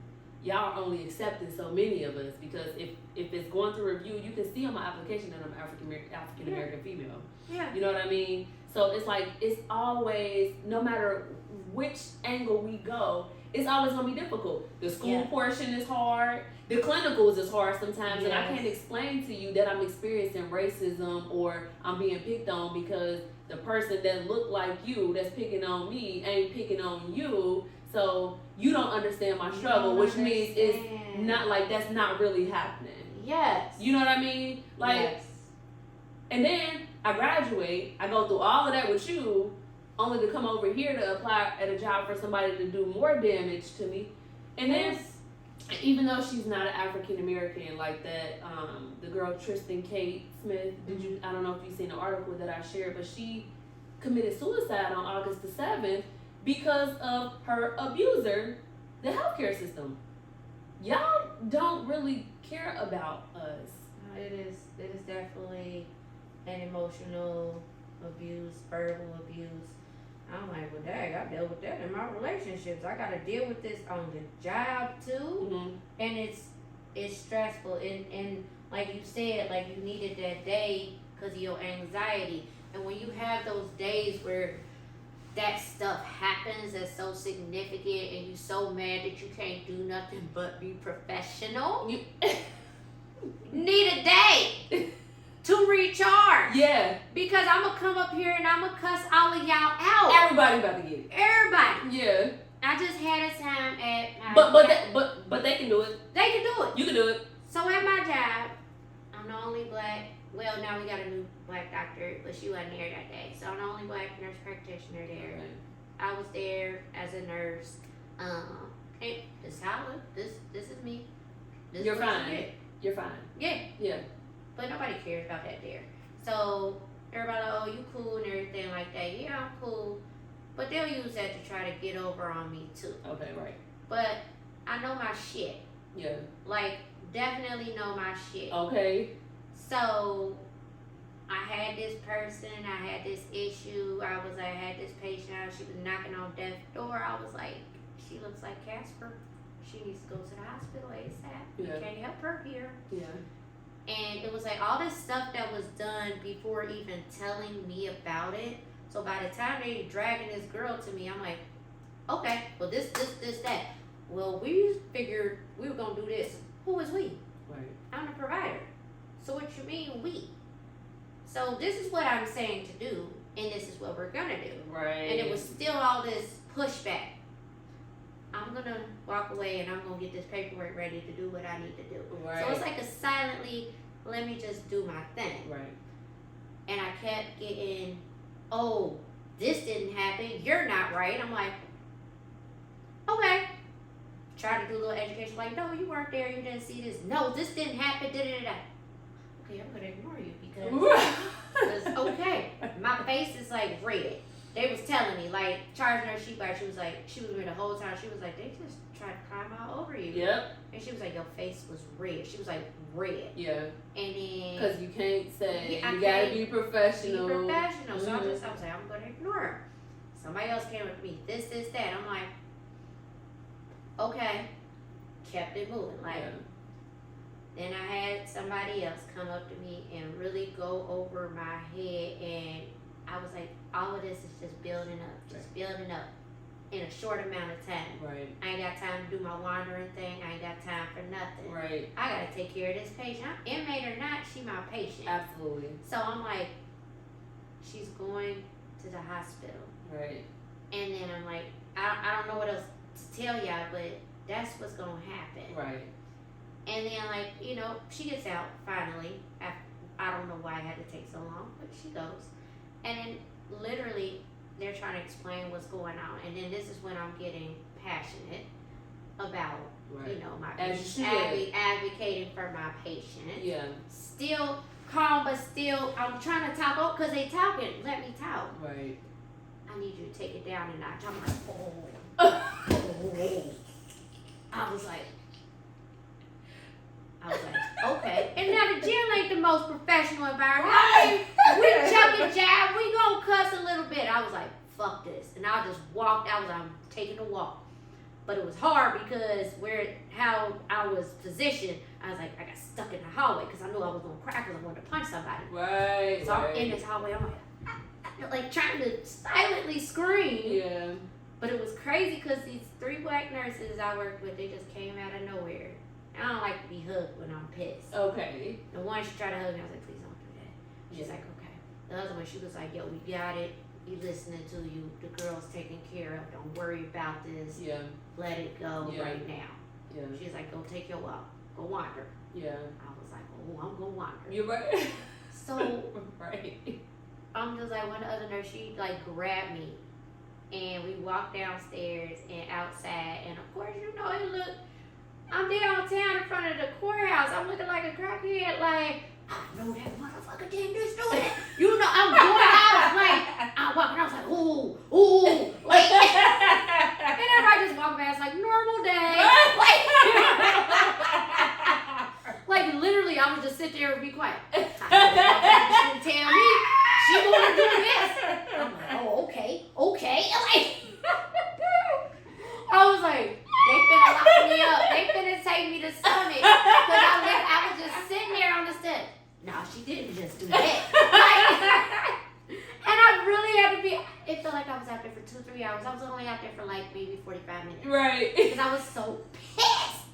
Y'all are only accepting so many of us because if it's going through review, you can see on my application that I'm African American female. Yeah. You know what I mean? So it's like, it's always, no matter which angle we go, it's always gonna be difficult. The school portion is hard. The clinicals is hard sometimes, and I can't explain to you that I'm experiencing racism or I'm being picked on because the person that looked like you that's picking on me ain't picking on you. So you don't understand my struggle, which means it's not like that's not really happening. Yes. You know what I mean? Like, and then I graduate, I go through all of that with you, only to come over here to apply at a job for somebody to do more damage to me. And then, even though she's not an African American like that, the girl Tristan Kate Smith, I don't know if you've seen the article that I shared, but she committed suicide on August the 7th because of her abuser, the healthcare system. Y'all don't really care about us. It is definitely an emotional abuse, verbal abuse. I'm like, well, dang, I dealt with that in my relationships. I got to deal with this on the job too, and it's stressful. And like you said, like you needed that day because of your anxiety. And when you have those days where that stuff happens that's so significant, and you're so mad that you can't do nothing but be professional, need a day to recharge. Yeah. Because I'm gonna come up here and I'm gonna cuss all of y'all out. Everybody about to get it. Everybody. Yeah. I just had a time at my But they can do it. they can do it. You can do it. So at my job, I'm the only black. Well, now we got a new black doctor, but she wasn't there that day. So I'm the only black nurse practitioner there. Right. I was there as a nurse. And this how I look. This is me. This You're is what you fine. get. You're fine. Yeah. Yeah. But nobody cares about that there. So everybody like, oh, you cool and everything like that. Yeah, I'm cool. But they'll use that to try to get over on me too. Okay, right. But I know my shit. Yeah. Like, definitely know my shit. Okay. So I had this person, I had this issue. I had this patient, she was knocking on death's door. I was like, she looks like Casper. She needs to go to the hospital ASAP. Yeah. We can't help her here. Yeah. And it was like all this stuff that was done before even telling me about it. So by the time they dragging this girl to me, I'm like, okay, well this, that. Well, we figured we were gonna do this. Who is we? Right. I'm the provider. So what you mean we? So this is what I'm saying to do, and this is what we're gonna do. Right. And it was still all this pushback. I'm gonna walk away and I'm gonna get this paperwork ready to do what I need to do. Right. So it's like a silently, let me just do my thing. Right. And I kept getting, oh, this didn't happen. You're not right. I'm like, okay. Try to do a little education, like, no, you weren't there. You didn't see this. No, this didn't happen. Da-da-da-da. Okay, I'm gonna ignore you because okay, my face is like red. They was telling me, like, charging her sheet bar. She was with me the whole time. She was like, they just tried to climb all over you. Yep. And she was like, your face was red. She was like, red. Yeah. And then Because you can't say, Yeah, you gotta be professional. be professional. So Mhm. I was like, I'm gonna ignore her. Somebody else came with me. This, that. I'm like, okay. Kept it moving. Like, Yeah. then I had somebody else come up to me and really go over my head, and I was like, all of this is just building up in a short amount of time. Right. I ain't got time to do my wandering thing. I ain't got time for nothing. Right. I gotta take care of this patient. Inmate or not, she my patient. Absolutely. So I'm like, she's going to the hospital. Right. And then I'm like, I don't know what else to tell y'all, but that's what's gonna happen. Right. And then, like, you know, she gets out finally. I don't know why it had to take so long, but she goes. And then, literally, they're trying to explain what's going on. And then this is when I'm getting passionate about, Right. you know, my As patient, you should. advocating for my patient. Yeah. Still calm, but still, I'm trying to talk. Oh, because they talking. Let me talk. Right. I need you to take it down a notch. I'm like, oh. I was like, okay. And now the gym ain't the most professional environment. I mean, we chuck and jive, we gonna cuss a little bit. I was like, fuck this. And I just walked, I'm taking a walk. But it was hard because how I was positioned, I was like, I got stuck in the hallway because I knew I was gonna cry because I wanted to punch somebody. Right. So I'm in this hallway, I'm like trying to silently scream. Yeah. But it was crazy because these 3 black nurses I worked with, they just came out of nowhere. I don't like to be hugged when I'm pissed. Okay. The one, she tried to hug me, I was like, please don't do that. She's like, okay. The other one, she was like, yo, we got it. We listening to you. The girl's taken care of. Don't worry about this. Yeah. Let it go Yeah. right now. Yeah. She's like, go take your walk. Go wander. Yeah. I was like, oh, I'm going to wander. You're right. So right. I'm just like, one of the other nurse, she like grabbed me. And we walked downstairs and outside. And of course, you know, it looked, I'm downtown in front of the courthouse. I'm looking like a crackhead, like, I know that motherfucker didn't just do it. You know, I'm going out, like, I'm walking, I was like, ooh, like, and everybody just walking past, like, normal day. Like, literally, I would just sit there and be quiet. I know she didn't tell me she gonna do this. I'm like, oh, okay. Like, I was like, they finna lock me up. They finna take me to Summit. Because I was just sitting there on the steps. No, she didn't just do that. Like, and I really had to be, it felt like I was out there for 2-3 hours. I was only out there for like maybe 45 minutes. Right. Because I was so pissed.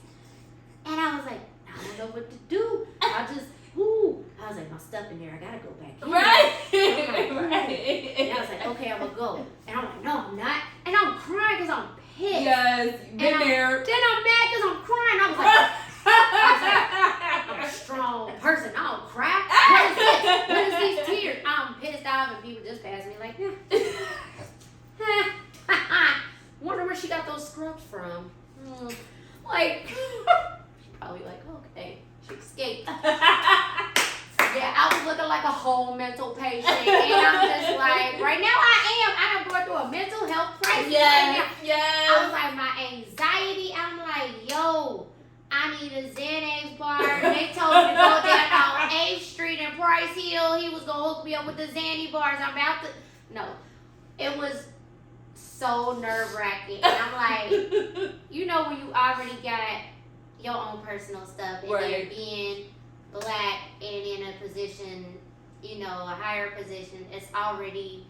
And I was like, I don't know what to do. stuff in there. I gotta go back in. Right. Right. And I was like, okay, I'm gonna go. And I'm like, no, I'm not. And I'm crying because I'm pissed. Yes, been there. Then I'm mad because I'm crying. I was like, I'm a strong person. I don't cry. What is this? What is these tears? I'm pissed off, and people just pass me like, wonder where she got those scrubs from. Like, she probably like, okay, she escaped. Yeah, I was looking like a whole mental patient, and I'm just like, right now I'm going through a mental health crisis right now. Yes. I was like, my anxiety, I'm like, yo, I need a Xanax bar. They told me to go down on 8th Street in Price Hill. He was going to hook me up with the Xanny bars. I'm about to, no. It was so nerve-wracking. And I'm like, you know when you already got your own personal stuff, and right. then being black and in a position, you know, a higher position, it's already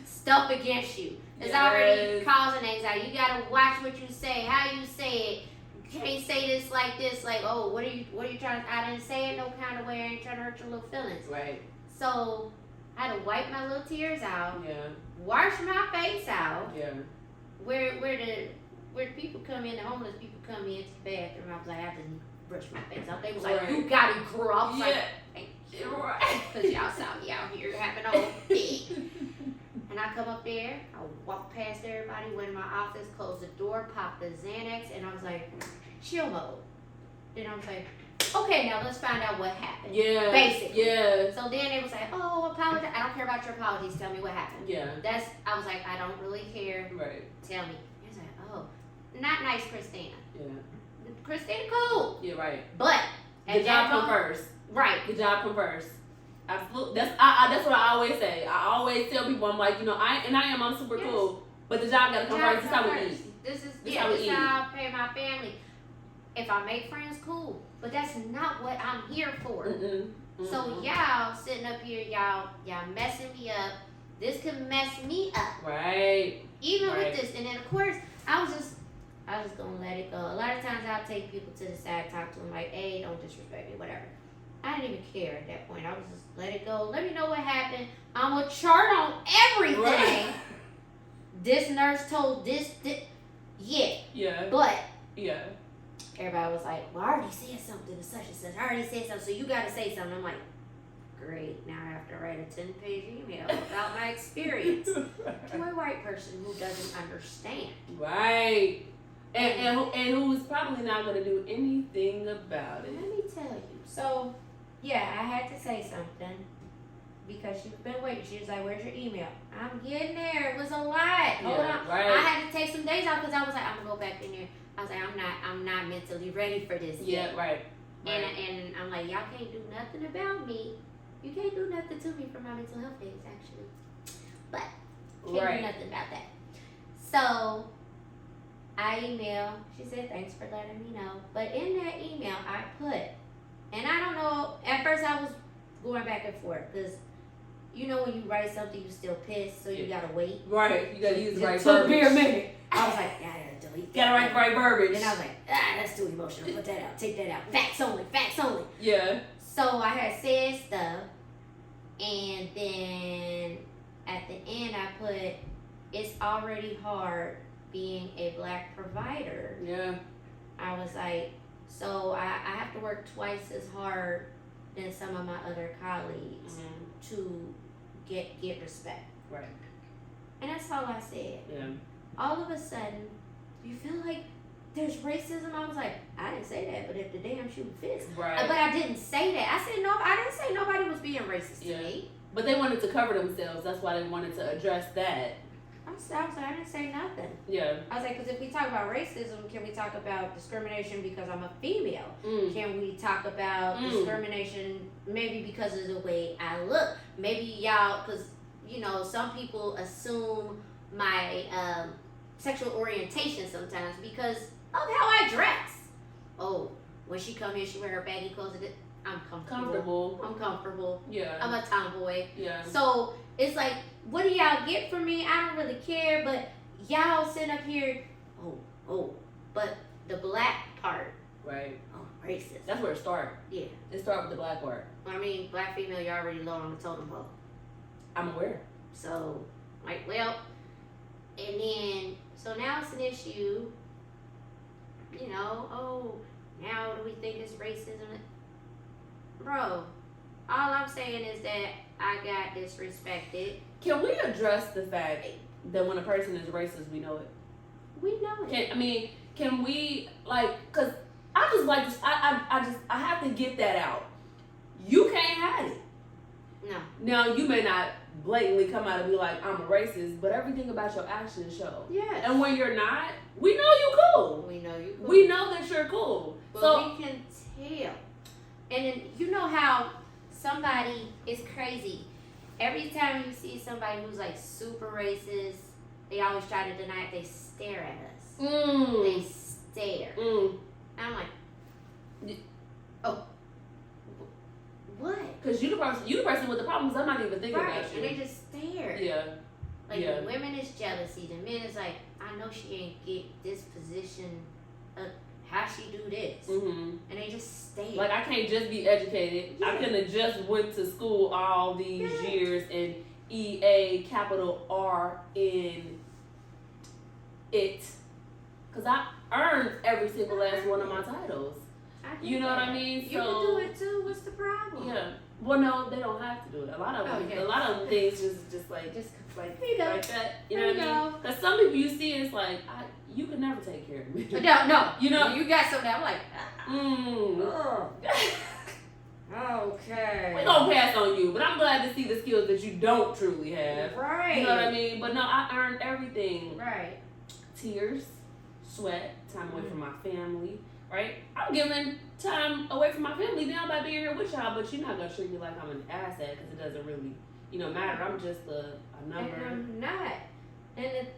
stuff against you. It's already causing anxiety. You gotta watch what you say, how you say it. You can't say this like this, like, oh, what are you trying to, I didn't say it no kind of way, I ain't trying to hurt your little feelings. Right. So I had to wipe my little tears out, yeah, wash my face out. Yeah. Where the people come in, the homeless people come into the bathroom, I was like, I didn't brush my face out. They was like, you got it, girl. I was like, thank you. Because y'all saw me out here having a whole thing. And I come up there, I walk past everybody, went in my office, closed the door, popped the Xanax, and I was like, chill mode. Then I was like, okay, now let's find out what happened. Yeah. Basically. Yeah. So then they was like, oh, apologize. I don't care about your apologies. Tell me what happened. Yeah. I was like, I don't really care. Right. Tell me. He was like, oh, not nice, Christina. Yeah. Christina cool. Yeah, right. But the job come first. Right. The job come first. Absolutely. That's what I always say. I always tell people, I'm like, you know, I'm super cool, but the job gotta come first. This is how we eat. This is how I pay my family. If I make friends, cool. But that's not what I'm here for. So y'all sitting up here, y'all messing me up. This can mess me up. Right. Even with this, and then of course I was just gonna let it go. A lot of times I'll take people to the side, talk to them like, hey, don't disrespect me, whatever. I didn't even care at that point. I was just let it go. Let me know what happened. I'm gonna chart on everything. Right. This nurse told this. Yeah. But everybody was like, well, I already said something to such and such. I already said something, so you gotta say something. I'm like, great. Now I have to write a 10-page email about my experience to a white person who doesn't understand. Right. And who's probably not going to do anything about it. Let me tell you. So, yeah, I had to say something because she's been waiting. She was like, where's your email? I'm getting there. It was a lot. Hold on. Right. I had to take some days off because I was like, I'm going to go back in there. I was like, I'm not mentally ready for this yet. Yeah, right. And I'm like, y'all can't do nothing about me. You can't do nothing to me for my mental health days, actually. But can't do nothing about that. So I emailed. She said, thanks for letting me know. But in that email, I put, and I don't know, at first I was going back and forth because, you know, when you write something, you still pissed, so you gotta wait. Right. You gotta use the right verbiage. verbiage. It took me a minute. I was like, I gotta delete that. Gotta write the right verbiage. And I was like, that's too emotional. Put that out. Take that out. Facts only. Facts only. Yeah. So I had said stuff, and then at the end I put, it's already hard being a black provider. Yeah. I was like, so I have to work twice as hard than some of my other colleagues to get respect. Right. And that's all I said. Yeah. All of a sudden, you feel like there's racism. I was like, I didn't say that, but if the damn shoe fits. Right. But I didn't say that. I said no. I didn't say nobody was being racist to me. But they wanted to cover themselves. That's why they wanted to address that. I was like, I didn't say nothing. Yeah. I was like, because if we talk about racism, can we talk about discrimination because I'm a female? Can we talk about discrimination maybe because of the way I look? Maybe y'all, because, you know, some people assume my sexual orientation sometimes because of how I dress. Oh, when she come here, she wear her baggy clothes. I'm comfortable. I'm comfortable. Yeah. I'm a tomboy. Yeah. So it's like, what do y'all get from me? I don't really care, but y'all sit up here. Oh, but the black part Right. Oh, racist. That's where it started. Yeah. It started with the black word. I mean, black female, you're already low on the totem pole. I'm aware. So, like, well, and then, so now it's an issue, you know, oh, now do we think it's racism? Bro, all I'm saying is that I got disrespected. Can we address the fact that when a person is racist, we know it? We know it. Can we, like, cause I just like this, I have to get that out. You can't hide it. No. Now, you may not blatantly come out and be like, I'm a racist, but everything about your actions show. Yes. And when you're not, we know you cool. We know you cool. We know that you're cool. But So we can tell. And then, you know how somebody is crazy. Every time you see somebody who's like super racist, they always try to deny it. They stare at us. They stare. And I'm like, oh, what? Because you the person with the problems. I'm not even thinking Right, about you. and they just stare. Yeah. Like, Yeah. the women is jealousy. The men is like, I know she ain't get this position. How she do this? Mm-hmm. And they just stare. Like, I can't just be educated. I Yeah. couldn't have just went to school all these Yeah. years and EA capital R in it. Because I earned every single last one of my titles. I get You know what I that. mean? You So- can do it too. What's the problem? Yeah. Well, no, they don't have to do it. A lot of them, Okay. a lot of them things just like There you go. like that. You There know what you I mean? Because some people you see, it's like you could never take care of me. No. You know? You got something. I'm like, Mm. okay. We're gonna pass on you, but I'm glad to see the skills that you don't truly have. Right. You know what I mean? But no, I earned everything. Right. Tears, sweat, time away from my family, right? I'm giving time away from my family now by being here with y'all, but you're not gonna treat me like I'm an asset because it doesn't really, matter. I'm just a number. And I'm not.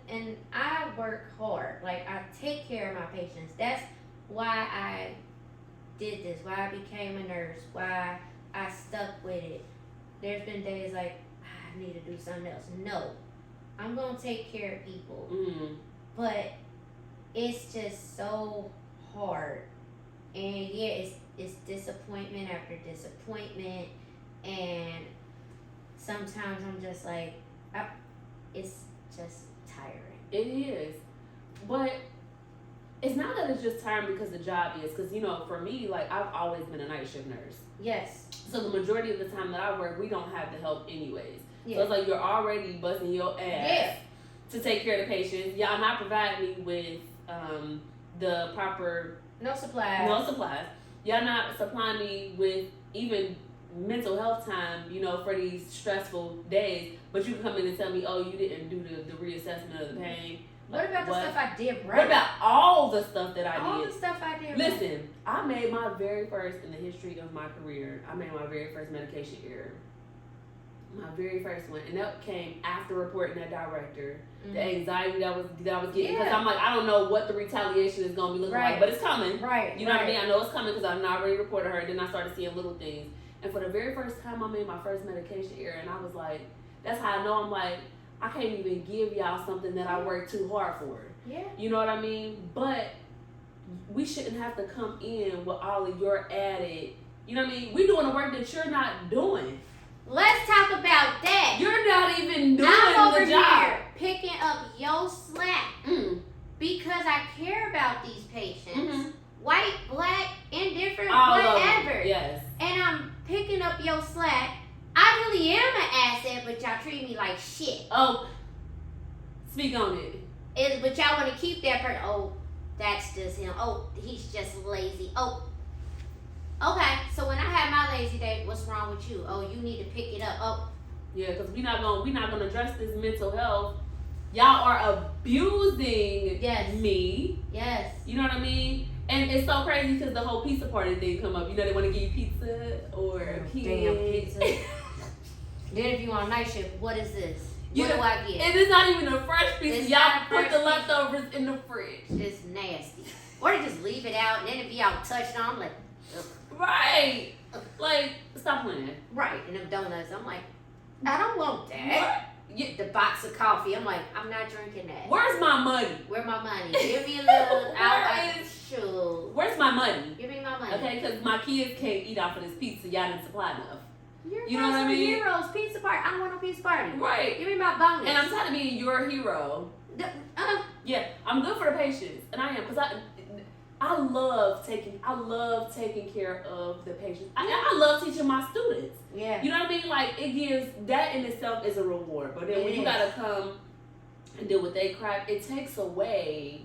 And I work hard. Like, I take care of my patients. That's why I did this, why I became a nurse, why I stuck with it. There's been days like, I need to do something else. No. I'm going to take care of people. Mm. But it's just so hard. And yeah, it's disappointment after disappointment. And sometimes I'm just like, it's just tiring. It is. But it's not that it's just tiring because the job is. Because, for me, like, I've always been a night shift nurse. Yes. So the majority of the time that I work, we don't have the help anyways. Yeah. So it's like you're already busting your ass Yeah. to take care of the patients. Y'all not providing me with the proper No supplies. Y'all not supplying me with even mental health time, for these stressful days. But you can come in and tell me, oh, you didn't do the reassessment of the pain. What about the stuff I did right? What about all the stuff that I all did? the stuff I did right? Listen, I made my very first, in the history of my career, I made my very first medication error. My very first one. And that came after reporting that director. Mm-hmm. The anxiety that I was getting. Because Yeah. I'm like, I don't know what the retaliation is going to be looking Right. like. But it's coming. Right. You know what I mean? I know it's coming because I've already reported her. And then I started seeing little things. And for the very first time, I made my first medication error. And I was like, that's how I know I'm like, I can't even give y'all something that I worked too hard for. Yeah. You know what I mean? But we shouldn't have to come in with all of your added, you know what I mean? We doing the work that you're not doing. Let's talk about that. You're not even doing I'm over the job. here picking up your slack because I care about these patients. Mm-hmm. White, black, indifferent, All of them. whatever. Yes. And I'm picking up your slack. I really am an asset, but y'all treat me like shit. Oh, speak on it. But y'all want to keep that person. Oh, that's just him. Oh, he's just lazy. Oh, okay. So when I have my lazy day, what's wrong with you? Oh, you need to pick it up. Oh, Yeah, because we're not gonna address this mental health. Y'all are abusing me. yes. You know what I mean? And it's so crazy because the whole pizza party thing come up. You know they want to give you pizza or Damn pizza. Then if you on night shift, what is this? What do I get? And it's not even a fresh pizza. It's Y'all not a put fresh the pizza. leftovers in the fridge. It's nasty. Or they just leave it out and then it be all touched on. I'm like, ugh. Right. Like, stop playing. Right. And them donuts, I'm like, I don't want that. Yeah. The box of coffee, I'm like, I'm not drinking that. Where's my money? Where my money? Give me a little Where out. is- Sure. Where's my money? You Okay, because my kids can't eat off of this pizza. Y'all didn't supply enough. You know what I mean? Heroes, pizza party. I don't want no pizza party. Right. Give me my bonus. And I'm tired of being your hero. Yeah, I'm good for the patients, and I am, because I love taking care of the patients. I love teaching my students. Yeah. You know what I mean? Like, it gives, that in itself is a reward. But then when you gotta come and deal with their crap, it takes away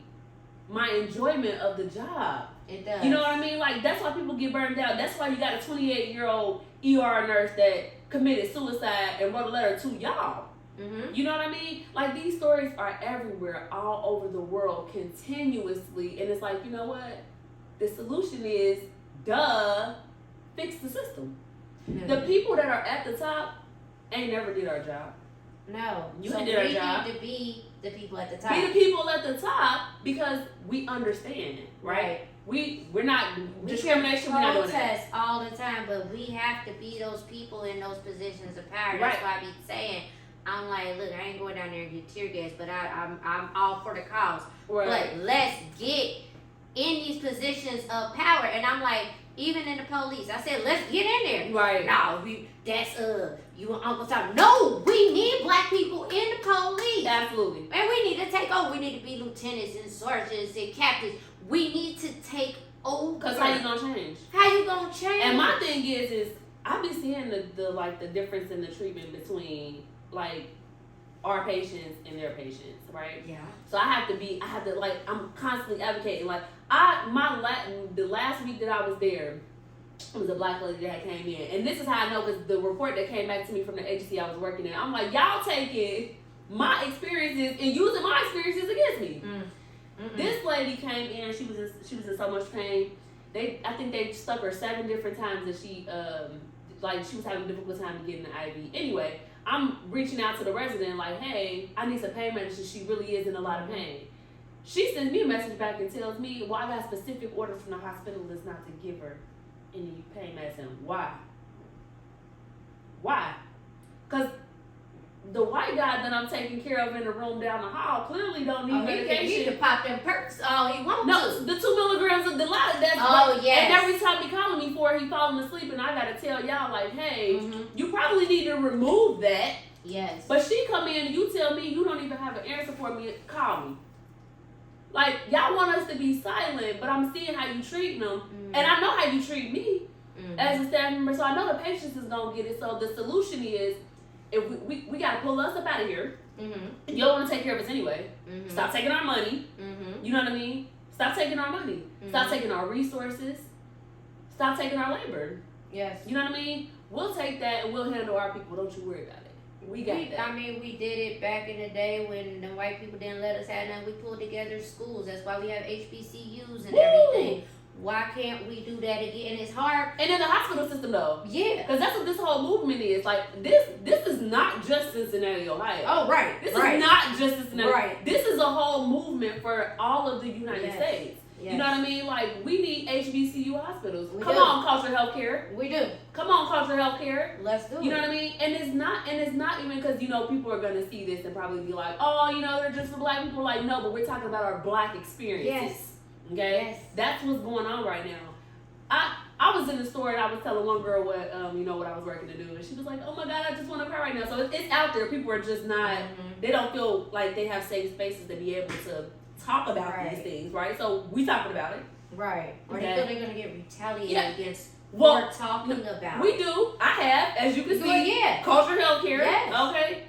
my enjoyment of the job. It does. You know what I mean? Like, that's why people get burned out. That's why you got a 28-year-old ER nurse that committed suicide and wrote a letter to y'all. Mm-hmm. You know what I mean? Like, these stories are everywhere, all over the world, continuously. And it's like, you know what? The solution is, fix the system. Mm-hmm. The people that are at the top ain't never did our job. No. You did our job. We need to be the people at the top. Be the people at the top because we understand, right? We're not discrimination. We're not doing that. Protest all the time, but we have to be those people in those positions of power. Right. That's why I be saying, I'm like, look, I ain't going down there and get tear gas, but I'm all for the cause. Right. But let's get in these positions of power. And I'm like, even in the police, I said, let's get in there. Right. No, that's you and Uncle Tom. No, we need black people in the police. Absolutely. And we need to take over. We need to be lieutenants and sergeants and captains. We need to take over. Because how you gonna change? How you gonna change? And my thing is I be seeing the difference in the treatment between like our patients and their patients, right? Yeah. So I have to like, I'm constantly advocating. Like, the last week that I was there, it was a black lady that came in. And this is how I know, because the report that came back to me from the agency I was working in, I'm like, y'all taking my experiences and using my experiences against me. This lady came in, she was in so much pain. I think they stuck her 7 different times, and she was having a difficult time getting the IV. Anyway, I'm reaching out to the resident like, hey, I need some pain medicine. She really is in a lot of pain. She sends me a message back and tells me, well, I got specific orders from the hospital that's not to give her any pain medicine. Why? Because the white guy that I'm taking care of in the room down the hall clearly don't need medication. He can pop them perks all he wants. No, the 2 milligrams of Dilaudid. Yes. And every time he calling me for it, he falling asleep, and I gotta tell y'all like, hey, you probably need to remove that. Yes. But she come in and you tell me you don't even have an answer for me. Call me. Like, y'all want us to be silent, but I'm seeing how you treat them, and I know how you treat me as a staff member, so I know the patients is gonna get it. So the solution is, if we gotta pull us up out of here. You don't want to take care of us anyway. Stop taking our money. You know what I mean? Stop taking our money. Stop taking our resources. Stop taking our labor. Yes. You know what I mean? We'll take that and we'll handle our people. Don't you worry about it. We got that. I mean, we did it back in the day when the white people didn't let us have nothing. We pulled together schools. That's why we have HBCUs and everything. Why can't we do that again? And it's hard. And in the hospital system, though. Yeah. Because that's what this whole movement is. Like, this is not just Cincinnati, Ohio. Oh, right. This is not just Cincinnati. Right. This is a whole movement for all of the United States. Yes. You know what I mean? Like, we need HBCU hospitals. Come on, Culture Healthcare. We do. Come on, Culture Healthcare. Let's do it. You know what I mean? And it's not even because, you know, people are gonna see this and probably be like, oh, you know, they're just for black people. Like, no, but we're talking about our black experiences. Yes. Okay? Yes. That's what's going on right now. I was in the store and I was telling one girl what what I was working to do, and she was like, oh my God, I just want to cry right now. So it's out there. People are just not, they don't feel like they have safe spaces to be able to talk about these things, right? So we talking about it. Right. Or they feel they're going to get retaliated against for talking about We do. I have, as you can see, Culture Healthcare. Yes. Okay.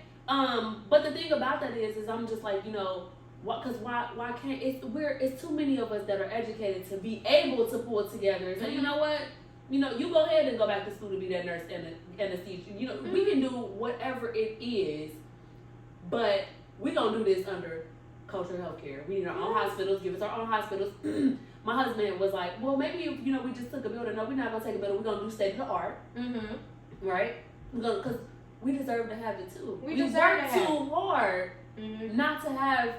But the thing about that is I'm just like, you know, because why can't it's too many of us that are educated to be able to pull it together and say, you know what, you go ahead and go back to school to be that nurse and anesthesia. You know, we can do whatever it is, but we gonna do this under Culture Healthcare. We need our own hospitals. Give us our own hospitals. My husband was like, well, maybe we just took a building. No, we're not gonna take a building. We're gonna do state of the art. Right? Because we deserve to have it too. We work too hard not to have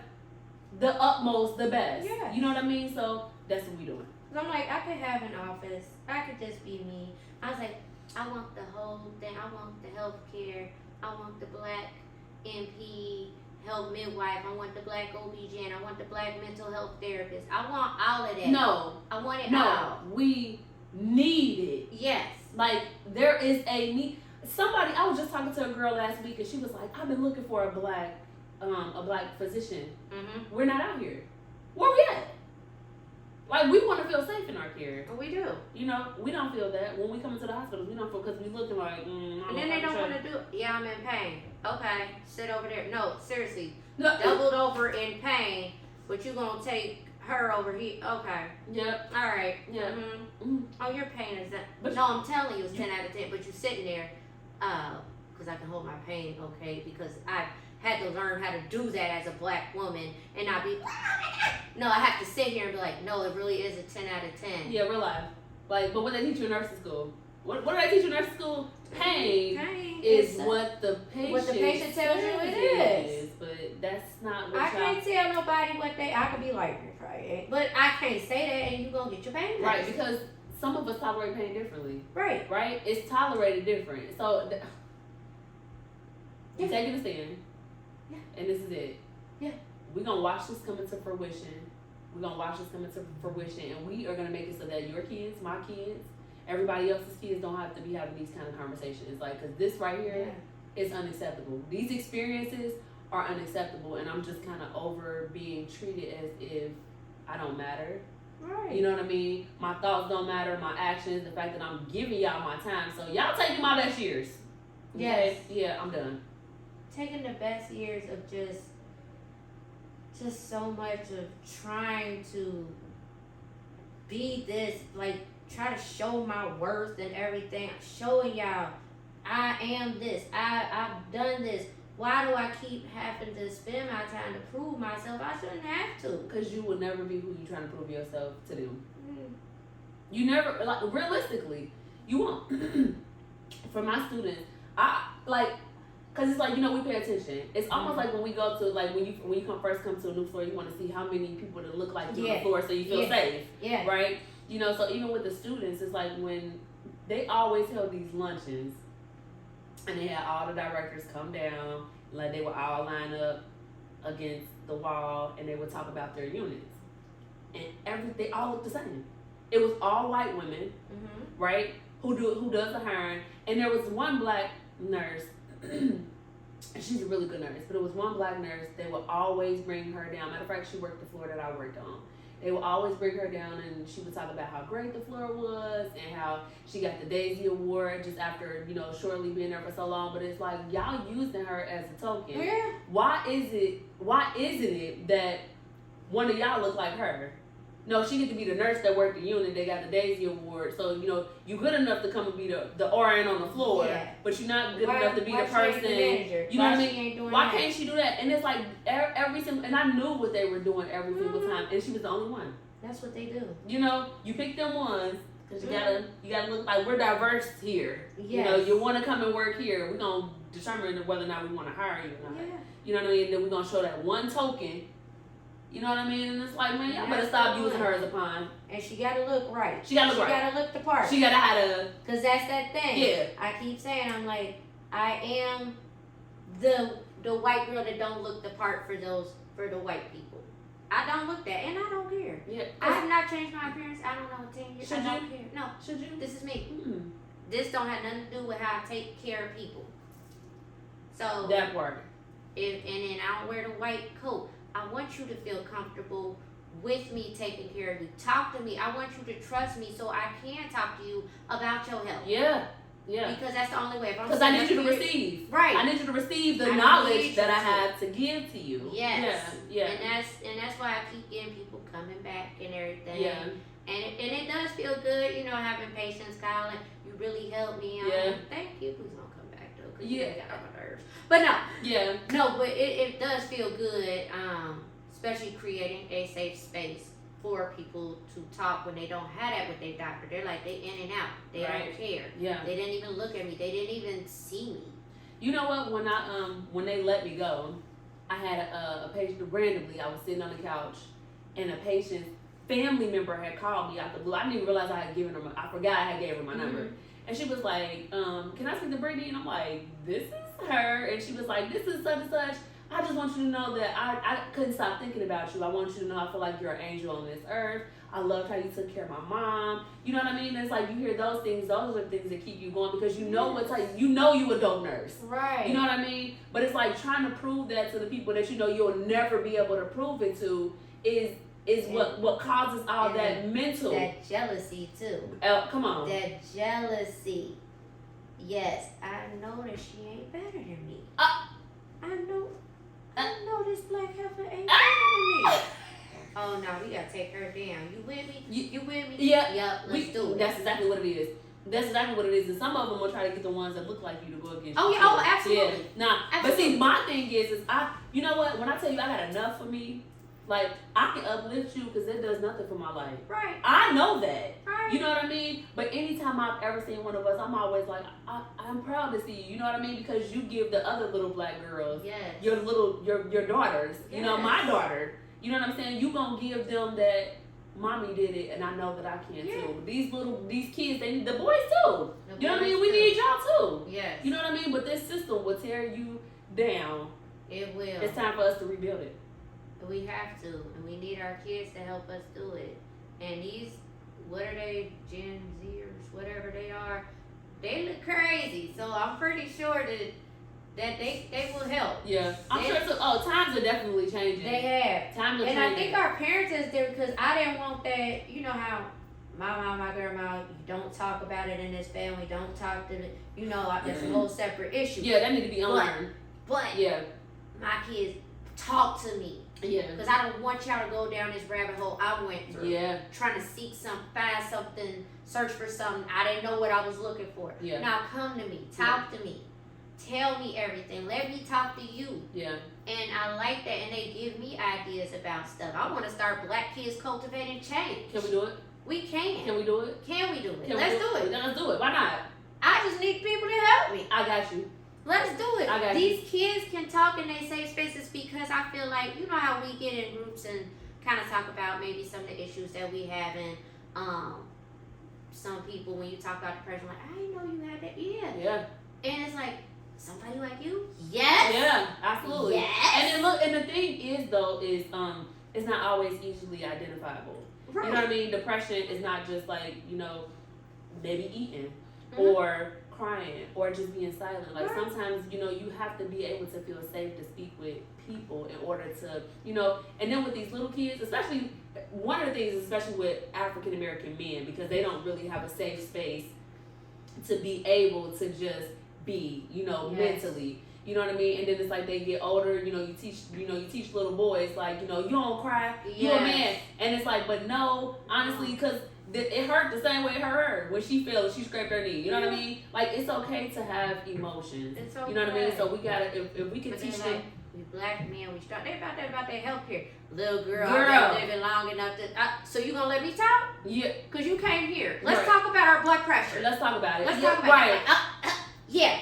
the utmost, the best. Yeah. You know what I mean? So that's what we doing. I'm like, I could have an office. I could just be me. I was like, I want the whole thing. I want the healthcare. I want the black NP health midwife. I want the black OB-GYN. I want the black mental health therapist. I want all of that. No. I want it all. We needed. Yes. Like, there is a need. Somebody, I was just talking to a girl last week, and she was like, I've been looking for a black physician. Mm-hmm. We're not out here. Where we at? Like, we want to feel safe in our care. We do. You know, we don't feel that. When we come into the hospitals, we don't feel, because we looking like, and then they don't want to do it. Yeah, I'm in pain. Okay, sit over there. No, seriously. No. Doubled over in pain, but you going to take her over here. Okay. Yep. All right. Yeah. Mm-hmm. Mm. Oh, your pain is that. But No, I'm telling you, it's 10 out of 10. But you're sitting there, because I can hold my pain, okay? Because I had to learn how to do that as a black woman and not be. No, I have to sit here and be like, no, it really is a 10 out of 10. Yeah, real life. Like, but what they teach you in nursing school? What do they teach you in nursing school? Pain is what the patient tells you it is. But that's not what I can't tell nobody what they. I could be like, right? But I can't say that, and you gonna get your pain. Right, because some of us tolerate pain differently. Right. Right? It's tolerated different. So you're Yeah. taking a stand. Yeah. And this is it. Yeah. We're gonna watch this come into fruition. We're gonna watch this come into fruition, and we are gonna make it so that your kids, my kids, everybody else's kids don't have to be having these kind of conversations. Like, because this right here is unacceptable. These experiences are unacceptable, and I'm just kind of over being treated as if I don't matter. Right. You know what I mean? My thoughts don't matter, my actions, the fact that I'm giving y'all my time. So y'all taking my best years. Okay? Yes. Yeah, I'm done. Taking the best years of just so much of trying to be this, like, try to show my worth and everything, showing y'all I am this, I've done this. Why do I keep having to spend my time to prove myself? I shouldn't have to. Because you will never be who you're trying to prove yourself to them. Mm. You never, like, realistically, you won't. For my students, because it's like, you know, we pay attention. It's almost like when we go to, like, when you first come to a new floor, you want to see how many people that look like you on the floor so you feel safe. Yeah. Right? You know, so even with the students, it's like when they always held these luncheons and they had all the directors come down, like they would all line up against the wall and they would talk about their units. And they all looked the same. It was all white women, right? Who does the hiring. And there was one black nurse, and she's a really good nurse, but it was one black nurse. They would always bring her down. Matter of fact, she worked the floor that I worked on. They would always bring her down and she would talk about how great the floor was and how she got the Daisy Award just after, you know, shortly being there for so long. But it's like, y'all using her as a token. Yeah. Why isn't it that one of y'all look like her? No, she get to be the nurse that worked the unit. They got the Daisy Award. So, you know, you good enough to come and be the RN on the floor, but you're not good enough to be the person. You know what I mean? Why can't she do that? And it's like every single, and I knew what they were doing every single time, and she was the only one. That's what they do. You know, you pick them ones because you gotta look like we're diverse here. Yes. You know, you want to come and work here. We're gonna determine whether or not we want to hire you or not. Yeah. You know what I mean? Then we're gonna show that one token. You know what I mean? And it's like, man, y'all better stop using her as a pawn. And she gotta look right. She gotta look right. She gotta look the part. She gotta have a. Cause that's that thing. Yeah. I keep saying, I'm like, I am the white girl that don't look the part for the white people. I don't look that, and I don't care. Yeah. I have not changed my appearance. I don't know, 10 years. Should I don't you? care. No. Should you? This is me. Mm-hmm. This don't have nothing to do with how I take care of people. So That part. and then I don't wear the white coat. I want you to feel comfortable with me taking care of you. Talk to me. I want you to trust me so I can talk to you about your health. Yeah. Yeah. Because that's the only way. Because I need you to receive. Right. I need you to receive the I knowledge need that you I to. have to give to you. Yes. Yeah. And that's why I keep getting people coming back and everything. Yeah. And it does feel good, you know, having patients calling. You really helped me. Yeah. Thank you. Please don't come back though, because Yeah. you got on my nerves. But no. Yeah. No, but it does feel good, especially creating a safe space for people to talk when they don't have that with their doctor. They're like, they in and out. They don't care. Yeah. They didn't even look at me. They didn't even see me. You know what? When they let me go, I had a patient randomly. I was sitting on the couch, and a patient's family member had called me out the blue. I didn't even realize I had given her. I forgot I had gave her my number, and she was like, "Can I speak to Brittany?" And I'm like, "This is her." And she was like, "This is such and such. I just want you to know that I couldn't stop thinking about you. I want you to know I feel like you're an angel on this earth. I loved how you took care of my mom. You know what I mean? It's like you hear those things. Those are things that keep you going because you know what's like. You know you a dope nurse. Right. You know what I mean? But it's like trying to prove that to the people that you know you'll never be able to prove it to is what causes all that mental. That jealousy too. Come on. That jealousy. Yes, I know that she ain't better than me. I know this black heifer ain't better than me. Oh no, we gotta take her down. You with me? You with me? Yeah. Yep, let's do it. That's exactly what it is. That's exactly what it is. And some of them will try to get the ones that look like you to go against you. Oh yeah, oh absolutely. Yeah. Nah, absolutely. But see, my thing is you know what? When I tell you I got enough for me, like I can uplift you because it does nothing for my life. Right. I know that. Right. You know what I mean? But anytime I've ever seen one of us, I'm always like, I'm proud to see you. You know what I mean? Because you give the other little black girls, yes, your daughters. Yes. You know, my daughter. You know what I'm saying? You gonna give them that. Mommy did it, and I know that I can too. These kids, they need the boys too. You know what I mean? We need y'all too. Yes. You know what I mean? But this system will tear you down. It will. It's time for us to rebuild it. We have to, and we need our kids to help us do it. And these, what are they, Gen Zers, whatever they are, they look crazy. So I'm pretty sure that they will help. Yeah, I'm sure. Times are definitely changing. They have. Times are and changing. I think our parents is there because I didn't want that. You know how my mom, my grandma, you don't talk about it in this family. Don't talk to it. You know, that's a whole separate issue. Yeah, that need to be unlearned. But yeah, my kids talk to me. Yeah. Because I don't want y'all to go down this rabbit hole I went through. Yeah. Trying to find something, search for something. I didn't know what I was looking for. Yeah. Now come to me. Talk to me. Tell me everything. Let me talk to you. Yeah. And I like that. And they give me ideas about stuff. I want to start Black Kids Cultivating Change. Can we do it? We can. Can we do it? Can we do it? Let's do it. Let's do it. Why not? I just need people to help me. I got you. Let's do it. I got These kids can talk in their safe spaces because I feel like, you know how we get in groups and kind of talk about maybe some of the issues that we have, and some people, when you talk about depression, like, I didn't know you had that. Yeah. And it's like, somebody like you? Yes. Yeah, absolutely. Yes. And the thing is though, is it's not always easily identifiable. Right. You know what I mean? Depression is not just like, you know, maybe eating Mm-hmm. or crying or just being silent. Like Right. sometimes, you know, you have to be able to feel safe to speak with people in order to, you know, and then with these little kids, especially one of the things, especially with African American men, because they don't really have a safe space to be able to just be, you know, Yes. mentally. You know what I mean? And then it's like they get older, you know, you teach little boys, like, you know, you don't cry, you a Yes. man. And it's like, but no, honestly, because it hurt the same way it hurt her when she fell, she scraped her knee. You know what I mean? Like, it's okay to have emotions. It's okay. You know what I mean? So we gotta, if we can But teach then, them. like, we black men, we start. They about their health care. Little girl, Girl. I've been living long enough to. So you gonna let me talk? Yeah. Cause you came here. Let's Right. talk about our blood pressure. Let's talk about it. Let's Yeah, talk about right. it. Yeah.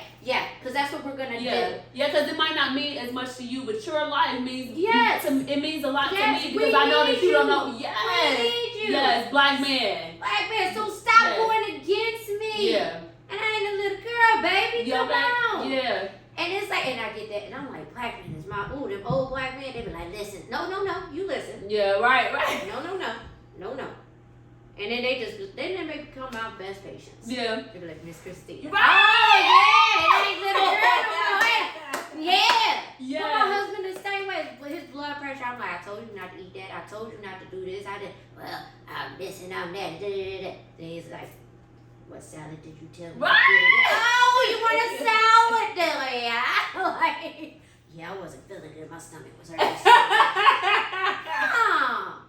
Cause that's what we're gonna Yeah, do. yeah, because it might not mean as much to you, but your life means Yes. it means a lot Yes, to me we because I know need that you don't you. know. Yes, We need you. yes, black man. Black man, so stop Yes. going against me. Yeah, And I ain't a little girl, baby. yeah, Come back. on. Yeah, And it's like, and I get that, and I'm like, black man is my, ooh, them old black men, they be like, listen, no, you listen. yeah, right. No. And then they may become my best patients. Yeah. They be like, Miss Christine. Right. Oh, yeah, it ain't little girl no more. Yeah. Yeah. But my husband the same way with his blood pressure. I'm like, I told you not to eat that. I told you not to do this. I did. Well, I'm this and I'm that. Then he's like, what salad did you tell me? Right. Oh, you want a salad, do ya? Like, yeah, I wasn't feeling good. My stomach was hurting. Oh,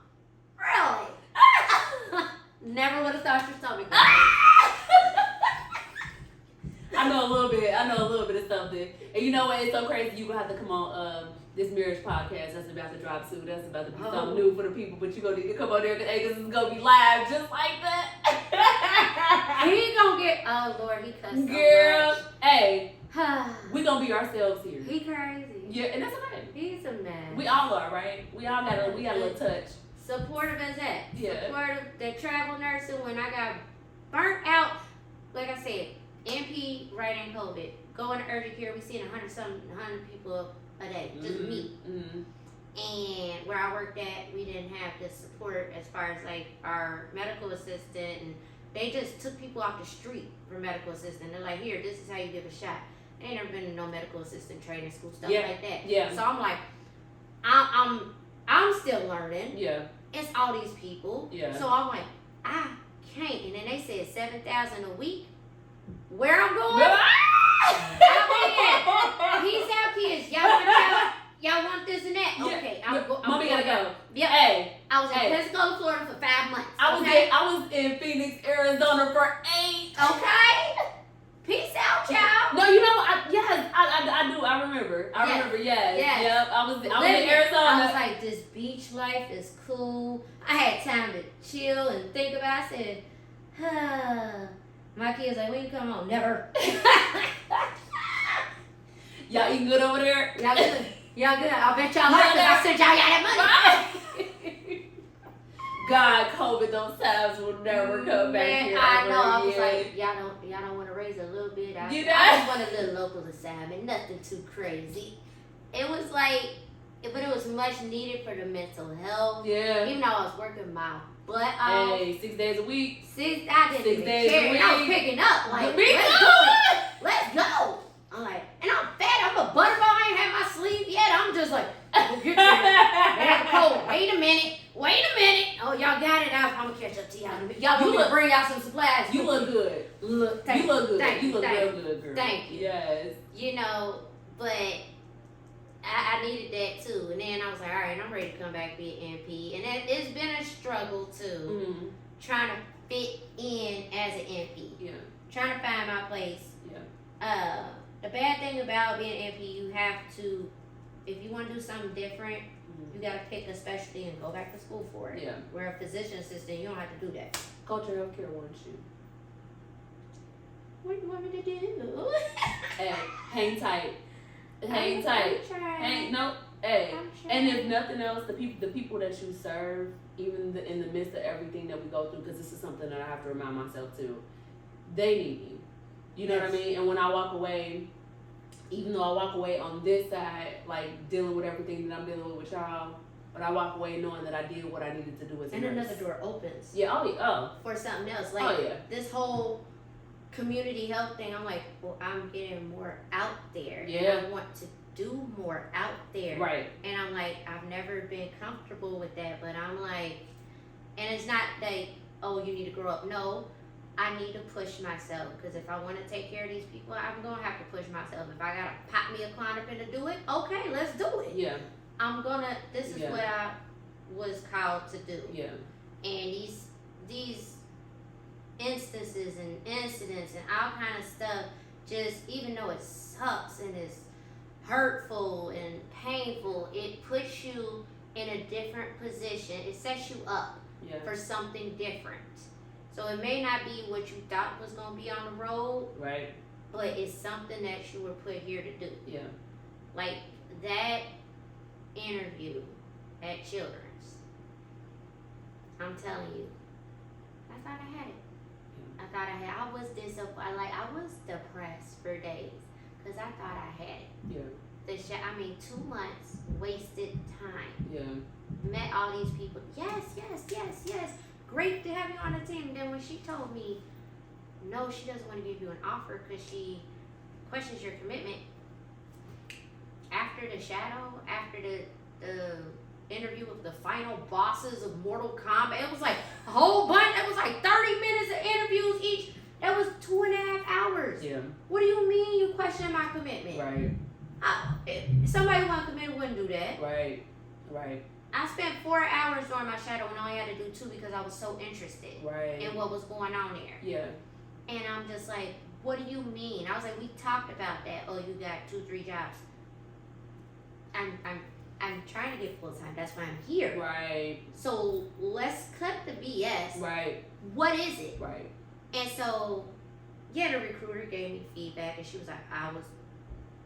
really? Never would have thought your stomach was I know a little bit of something. And you know what? It's so crazy. You gonna have to come on this marriage podcast that's about to drop soon. That's about to be something new for the people. But you gonna need to come on there because it's gonna be live just like that. He gonna get. Oh Lord, he cussed so Girl, much. hey, we gonna be ourselves here. He crazy. Yeah, and that's okay. He's a man. We all are, right? We got a little touch. Supportive as that. Yeah. Supportive. That travel nursing when I got burnt out. Like I said, MP right in COVID. Go into urgent care. We seen 100 people a day, just me. And where I worked at, we didn't have the support as far as like our medical assistant, and they just took people off the street for medical assistant. They're like, here, this is how you give a shot. I ain't never been to no medical assistant training school, stuff like that. Yeah. So I'm like, I'm still learning. Yeah. It's all these people. Yeah. So I'm like, I can't. And then they said $7,000 a week. Where I'm going? Peace out, kids. Y'all want this and that? Okay, Mommy gotta go. Yep. Hey, I was in Pensacola, Florida for 5 months. I was in Phoenix, Arizona for 8. Okay. Peace out, child. No, you know, I do. I remember. Yes. Yep. I was in Arizona. I was like, this beach life is cool. I had time to chill and think about it. I said, my kids like, when you come home? Never. Y'all eating good over there? Y'all good. Y'all good. I bet y'all hurt because I sent y'all that money. God, COVID, those times will never come back here. I know. I was like, y'all don't want to raise a little bit. I just want a little local assignment, nothing too crazy. It was like, but it was much needed for the mental health. Yeah. Even though I was working my butt off. Hey, 6 days a week. I didn't 6 even days care. a week. I was picking up like, let's go. I'm like, and I'm fat. I'm a butterball. I ain't had my sleep yet. I'm just like, oh, get there. Cold. Wait a minute. Oh, y'all got it. I'm gonna catch up to y'all in a minute. Y'all want me to bring out some supplies. You look good. You look good. You look real good, girl. Thank you. Yes. You know, but I needed that too. And then I was like, all right, I'm ready to come back be an MP. And it's been a struggle too, trying to fit in as an MP. Yeah. Trying to find my place. Yeah. The bad thing about being an MP, you have to, if you want to do something different, you got to pick a specialty and go back to school for it. Yeah. Where a physician assistant, you don't have to do that. Culture Healthcare wants you. What do you want me to do? Hey, hang tight. Hang tight. Hang no. Hey, and if nothing else, the people that you serve, even in the midst of everything that we go through, because this is something that I have to remind myself too, they need you. You know what I mean? And when I walk away, even though I walk away on this side, like dealing with everything that I'm dealing with y'all, but I walk away knowing that I did what I needed to do as a nurse. And another door opens. Yeah. For something else. Like this whole community health thing, I'm like, well, I'm getting more out there. Yeah. And I want to do more out there. Right. And I'm like, I've never been comfortable with that, but I'm like, and it's not like, oh, you need to grow up. No, I need to push myself, because if I want to take care of these people, I'm going to have to push myself. If I got to pop me a Klonopin to do it, okay, let's do it. Yeah. This is what I was called to do. Yeah. And these instances and incidents and all kind of stuff, just even though it sucks and it's hurtful and painful, it puts you in a different position. It sets you up for something different. So it may not be what you thought was going to be on the road, right? But it's something that you were put here to do. Yeah. Like that interview at Children's, I'm telling you, I thought I had it. I was I was depressed for days because I thought I had it. Yeah. 2 months wasted time. Yeah. Met all these people. Yes. Great to have you on the team. And then when she told me, no, she doesn't want to give you an offer because she questions your commitment. After the shadow, after the interview with the final bosses of Mortal Kombat, it was like a whole bunch. It was like 30 minutes of interviews each. That was 2.5 hours. Yeah. What do you mean you question my commitment? Right. If somebody who want to commit wouldn't do that. Right. I spent 4 hours during my shadow and only had to do 2 because I was so interested in what was going on there. Yeah. And I'm just like, what do you mean? I was like, we talked about that. Oh, you got 2-3 jobs. I'm trying to get full time. That's why I'm here. Right. So let's cut the BS. Right. What is it? Right. And so, the recruiter gave me feedback, and she was like, I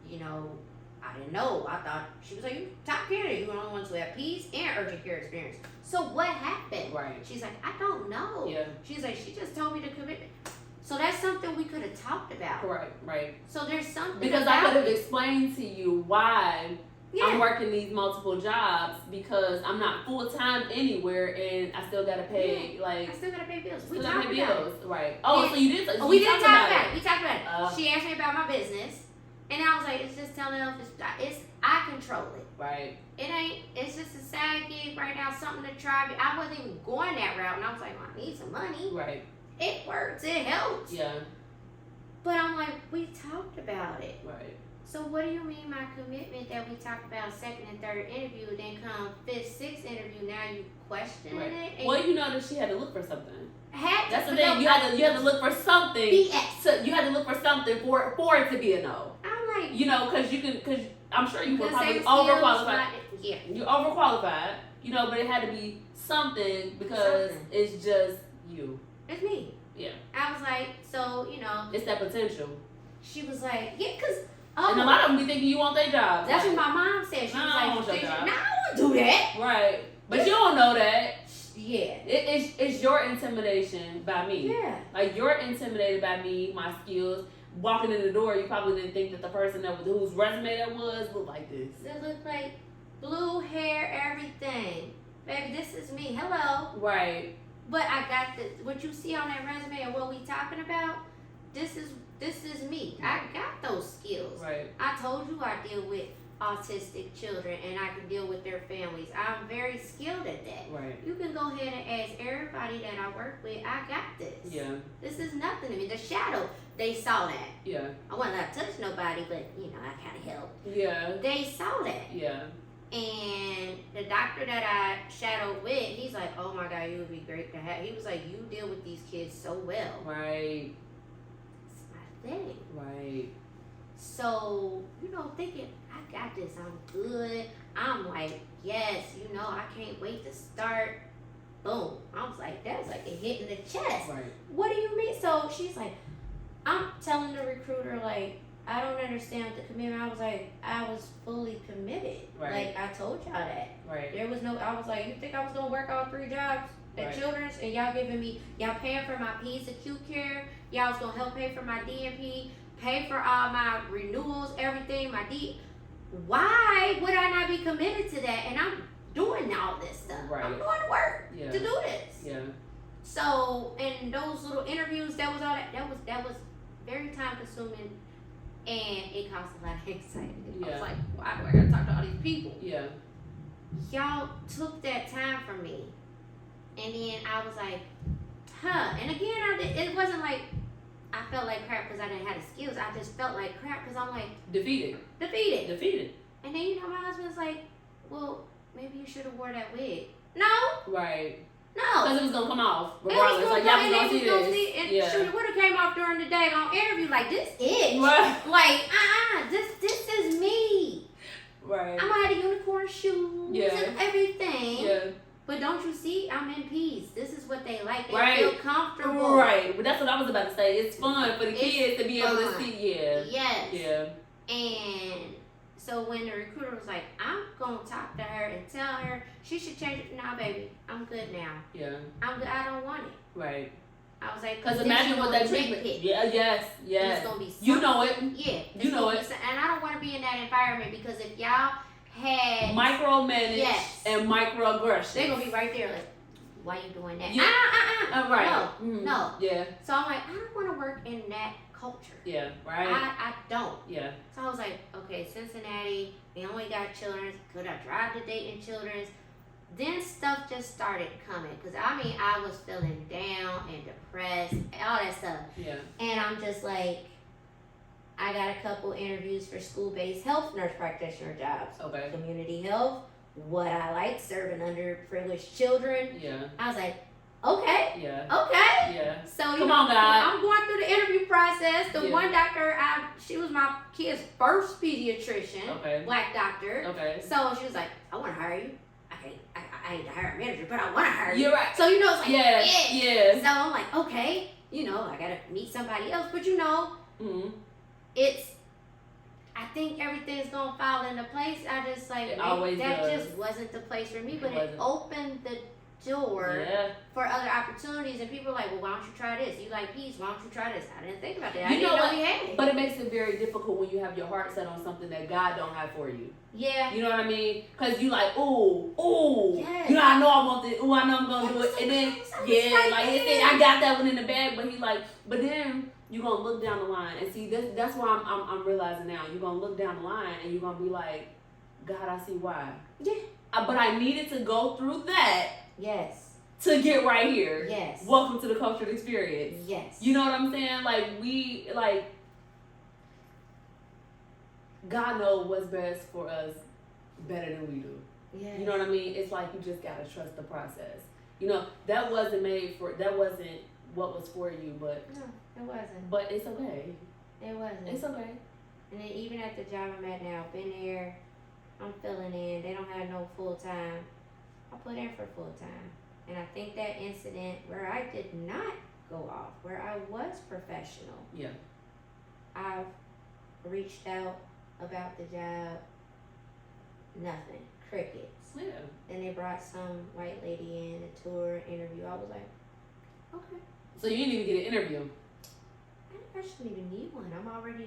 didn't know. I thought, she was like, you top candidate. You're the only ones who have peace and urgent care experience. So what happened? Right. She's like, I don't know. Yeah. She's like, she just told me to commit. So that's something we could have talked about. Right. So there's something because I could have explained to you why I'm working these multiple jobs because I'm not full time anywhere, and I still gotta pay I still gotta pay bills. We still talked gotta pay about bills, right? Oh, Yeah. so you did. So we you didn't talked talk about it. We talked about it. Uh. She asked me about my business, and I was like, it's just telling her it's I control it. Right. It ain't. It's just a side gig right now, something to try. I wasn't even going that route, and I was like, well, I need some money. Right. It works. It helps. Yeah. But I'm like, we talked about it. Right. So what do you mean my commitment that we talked about second and third interview, then come fifth, sixth interview, now you questioning Right. it? And Well, you know that she had to look for something. That's the thing. You had to look for something. BS. So you had to look for something for it to be a no. I'm like, You know, because I'm sure you were because probably they skills, overqualified. not- Yeah. You're overqualified. You know, but it had to be something because Something. it's just you. It's me. Yeah. I was like, so, It's that potential. she was like, yeah, because, And a lot of them be thinking you want their jobs. that's like, what my mom said. She No, was I don't like, want your job. no, I don't do that. Right. But you don't know that. Yeah. It's your intimidation by me. Yeah. Like, you're intimidated by me, my skills. Walking in the door, you probably didn't think that the person whose resume that was looked like this. It looked like blue hair, everything. Baby, this is me. Hello. Right. But I got what you see on that resume and what we talking about, this is me. I got those skills. Right. I told you I deal with autistic children and I can deal with their families. I'm very skilled at that. Right. You can go ahead and ask everybody that I work with, I got this. Yeah. This is nothing to me. The shadow, they saw that. Yeah. I wasn't allowed to touch nobody, but I kind of helped. Yeah. They saw that. Yeah. And the doctor that I shadowed with, he's like, oh my God, you would be great to have. He was like, you deal with these kids so well. Right. It's my thing. Right. So, thinking, I got this, I'm good. I'm like, yes, I can't wait to start. Boom. I was like, that was like a hit in the chest. Right. What do you mean? So she's like, I'm telling the recruiter, like, I don't understand the commitment. I was like, I was fully committed. Right. Like, I told y'all that. Right. There was no, I was like, you think I was going to work all 3 jobs at Right. Children's? And y'all giving me, y'all paying for my peds acute care. Y'all was going to help pay for my DNP, pay for all my renewals, everything, Why would I not be committed to that? And I'm doing all this stuff. Right. I'm going to work Yeah. to do this. Yeah. So, and those little interviews, that was very time consuming. And it caused a lot of anxiety. I Yeah. was like, why do I gotta talk to all these people? Yeah. Y'all took that time from me. And then I was like, huh. And again, it wasn't like I felt like crap because I didn't have the skills. I just felt like crap because I'm like, Defeated. defeated. And then, my husband's like, well, maybe you should have wore that wig. No, Right. no. Because it was gonna come off It was regardless. gonna Like come y'all was and gonna they see was gonna this. see, and Yeah. shoot, it would have came off during the day on interview. Like, this it. Right. Like, this is me. Right. I'm gonna have the unicorn shoes Yeah. and everything. Yeah. But don't you see? I'm in peace. This is what they like. They Right. feel comfortable. Right. But that's what I was about to say. It's fun for the It's kids to be able to fun. see. Yeah. Yes. Yeah. And so when the recruiter was like, I'm gonna talk to her and tell her she should change it. Nah, baby, I'm good now. Yeah. I'm good. I don't want it. Right. I was like, Because then imagine she what gonna that drink treatment. it. Yeah. Yes. And Yes. it's gonna be You know something- it. Yeah. You know it. And I don't want to be in that environment because if y'all had Micromanage Yes. and microaggression. they're gonna be right there like, why you doing that? Yeah. Right. No. Mhm. No. Yeah. So I'm like, I don't want to work in that culture. Yeah. Right. I don't. Yeah. So I was like, okay, Cincinnati, we only got Children's. Could I drive to Dayton Children's? Then stuff just started coming. Because, I was feeling down and depressed, all that stuff. Yeah. And I'm just like, I got a couple interviews for school-based health nurse practitioner jobs. Okay. Community health, what I like, serving underprivileged children. Yeah. I was like, okay, Yeah. okay. Yeah. So Come on, God. I'm going through the interview process. The Yeah. one doctor, she was my kid's first pediatrician, Okay. black doctor. Okay. So she was like, I want to hire you. I ain't the hiring manager, but I want to hire you. You're right. So it's like, Yeah. yeah. Yeah. So I'm like, okay, I gotta meet somebody else. But Mm-hmm. I think everything's gonna fall into place. I just like It always that does. just wasn't the place for me, It but it wasn't. opened the door Yeah. for other opportunities. opportunities, and people are like, well, why don't you try this? You like peace, why don't you try this? I didn't think about that. I You know didn't know what? we had it. But it makes it very difficult when you have your heart set on something that God don't have for you. Yeah. You know what I mean? Because you like, ooh. Yes. You know, I know I want this. Ooh, I know I'm going to do it. And then, like he said, I got that one in the bag. But he like, but then you're going to look down the line. And see, that's why I'm realizing now. You're going to look down the line and you're going to be like, God, I see why. Yeah. But I needed to go through that. Yes. To get right here. Yes. Welcome to the cultured experience. Yes. You know what I'm saying? Like, God knows what's best for us better than we do. Yes. You know what I mean? It's like you just gotta trust the process. You know, that wasn't what was for you, but no, it wasn't. But it's okay. It wasn't. It's okay. And then even at the job I'm at now, been there, I'm filling in. They don't have no full time. I put in for full time. And I think that incident where I did not go off, where I was professional. Yeah. I've reached out about the job. Nothing. Crickets. Yeah. Then they brought some white lady in, a tour interview. I was like, okay. So you didn't even get an interview. I shouldn't even need one. I'm already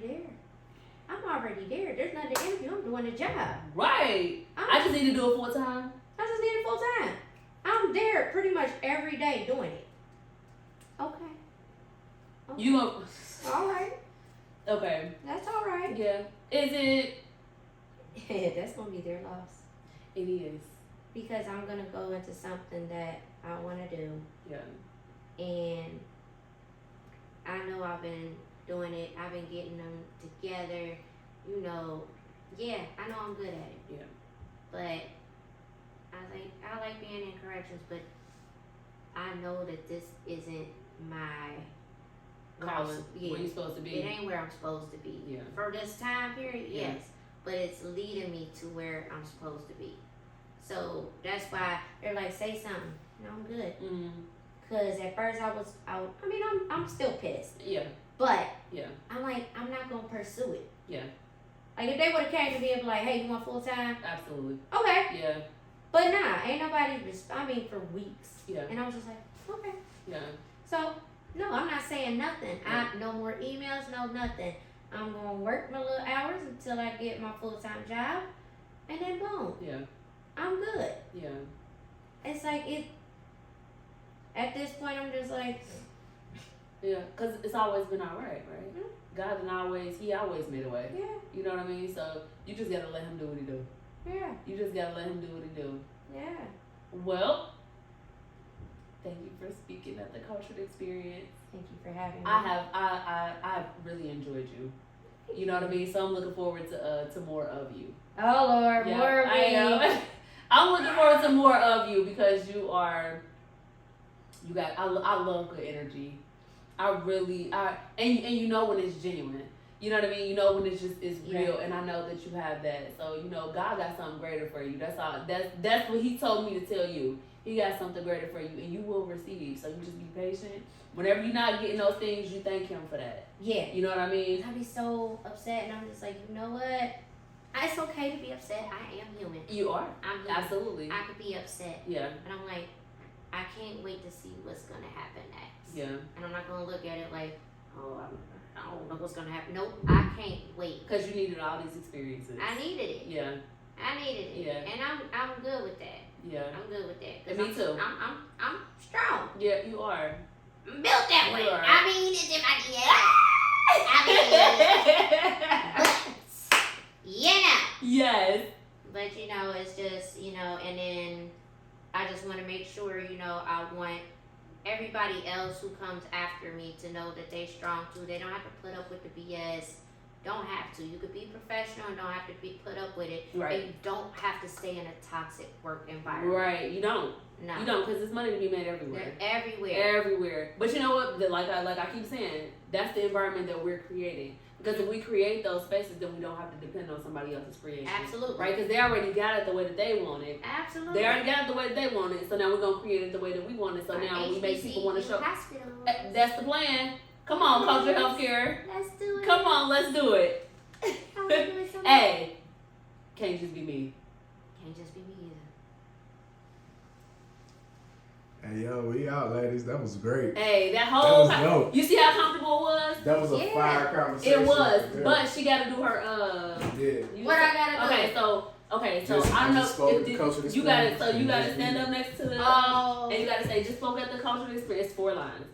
there. There's nothing to interview. I'm doing the job. Right. I just need to do it full time. I just need it full time. I'm there pretty much every day doing it. Okay. You gonna... All right. Okay. That's all right. Yeah. Is it? That's gonna be their loss. It is. Because I'm gonna go into something that I want to do. Yeah. And I know I've been doing it. I've been getting them together. You know, yeah, I know I'm good at it. Yeah. But I like being in corrections, but I know that this isn't my Calling. yeah, Where you supposed to be. It ain't where I'm supposed to be. Yeah. For this time period, Yeah. yes. But it's leading me to where I'm supposed to be. So that's why they're like, say something. No, I'm good. Cause at first I was out. I mean, I'm still pissed. Yeah. But yeah. I'm like, I'm not gonna pursue it. Yeah. Like if they would have came to me and be like, hey, you want full time? Absolutely. Okay. Yeah. But nah, ain't nobody. For weeks. Yeah. And I was just like, okay. Yeah. So no, I'm not saying nothing. Yeah. No more emails, no nothing. I'm gonna work my little hours until I get my full time job, and then boom. Yeah. I'm good. Yeah. It's like it. At this point, I'm just like. Yeah, cause it's always been all right, right? Mm-hmm. God he always made a way. Yeah. You know what I mean? So you just gotta let him do what he do. Yeah. You just gotta let him do what he do. Yeah. Well, thank you for speaking at the cultured experience. Thank you for having me. I've really enjoyed you. You know what I mean? So I'm looking forward to more of you. Oh Lord, Yeah, more of me. I know. I'm looking forward to more of you because I love good energy. And you know when it's genuine. You know what I mean? You know when it's real, and I know that you have that. So, you know, God got something greater for you. That's all. That's what he told me to tell you. He got something greater for you, and you will receive. So you just be patient. Whenever you're not getting those things, you thank him for that. Yeah. You know what I mean? I be so upset, and I'm just like, you know what? It's okay to be upset. I am human. You are. I'm human. Absolutely. I could be upset. Yeah. And I'm like, I can't wait to see what's going to happen next. Yeah. And I'm not going to look at it like, oh, I don't know what's going to happen. Nope, I can't wait. Because you needed all these experiences. I needed it. Yeah. I needed it. Yeah. And I'm good with that. Yeah. I'm good with that. And me too. I'm strong. Yeah, you are. I'm built that way. You are. I mean, it's in my DNA. But, you know. Yes. But, you know, it's just, you know, and then I just want to make sure, you know, I want everybody else who comes after me to know that they're strong too. They don't have to put up with the BS. Don't have to. You could be professional and don't have to put up with it. Right. And you don't have to stay in a toxic work environment. Right. You don't. No. You don't, because there's money to be made everywhere. They're everywhere. Everywhere. But you know what? Like I keep saying, that's the environment that we're creating. Because if we create those spaces, then we don't have to depend on somebody else's creation. Absolutely. Right? Because they already got it the way that they want it. Absolutely. They already got it the way that they want it. So now we're going to create it the way that we want it. So now we make people want to show. Hospitals. That's the plan. Come on, Culture Healthcare. Let's do it. Come on, let's do it. I wanna do it so much. Hey, can't just be me. Can't just be me either. Hey, yo, we out, ladies. That was great. Hey, that That whole was dope. you see how comfortable it was? That was a Yeah. fire conversation. It was, Yeah. but she got to do her Yeah. What I gotta do? Okay, so Just- I don't just spoke know at the if cultural you got to experience. so you got to stand up next to the Oh. and you got to say just spoke at the cultural experience. 4 lines.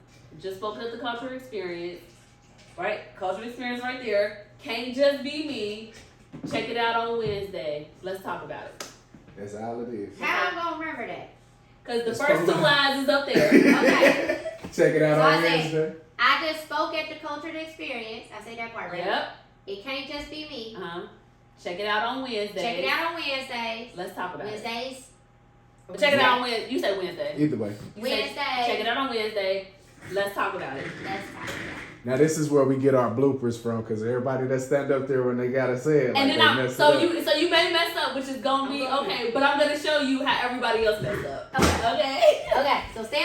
Just spoke at the cultural experience, right? Cultural experience right there. Can't just be me. Check it out on Wednesday. Let's talk about it. That's all it is. How I'm gonna remember that? Cause the It's first 2 fun. lines is up there. Okay. Check it out So on I say- Wednesday. I just spoke at the cultural experience. I say that part right. Yep. It can't just be me. Check it out on Wednesday. Check it out on Wednesdays. Let's talk about it. Wednesdays. Check it out on Wednesday. You said Wednesday. Either way. You say, Wednesday. check it out on Wednesday. Let's talk about it. Let's talk about it. Now this is where we get our bloopers from, because everybody that stand up there when they gotta say it, like And then they messed it up. you may mess up, which is gonna be okay, but I'm gonna show you how everybody else messed up. Okay. Okay. Okay. So stand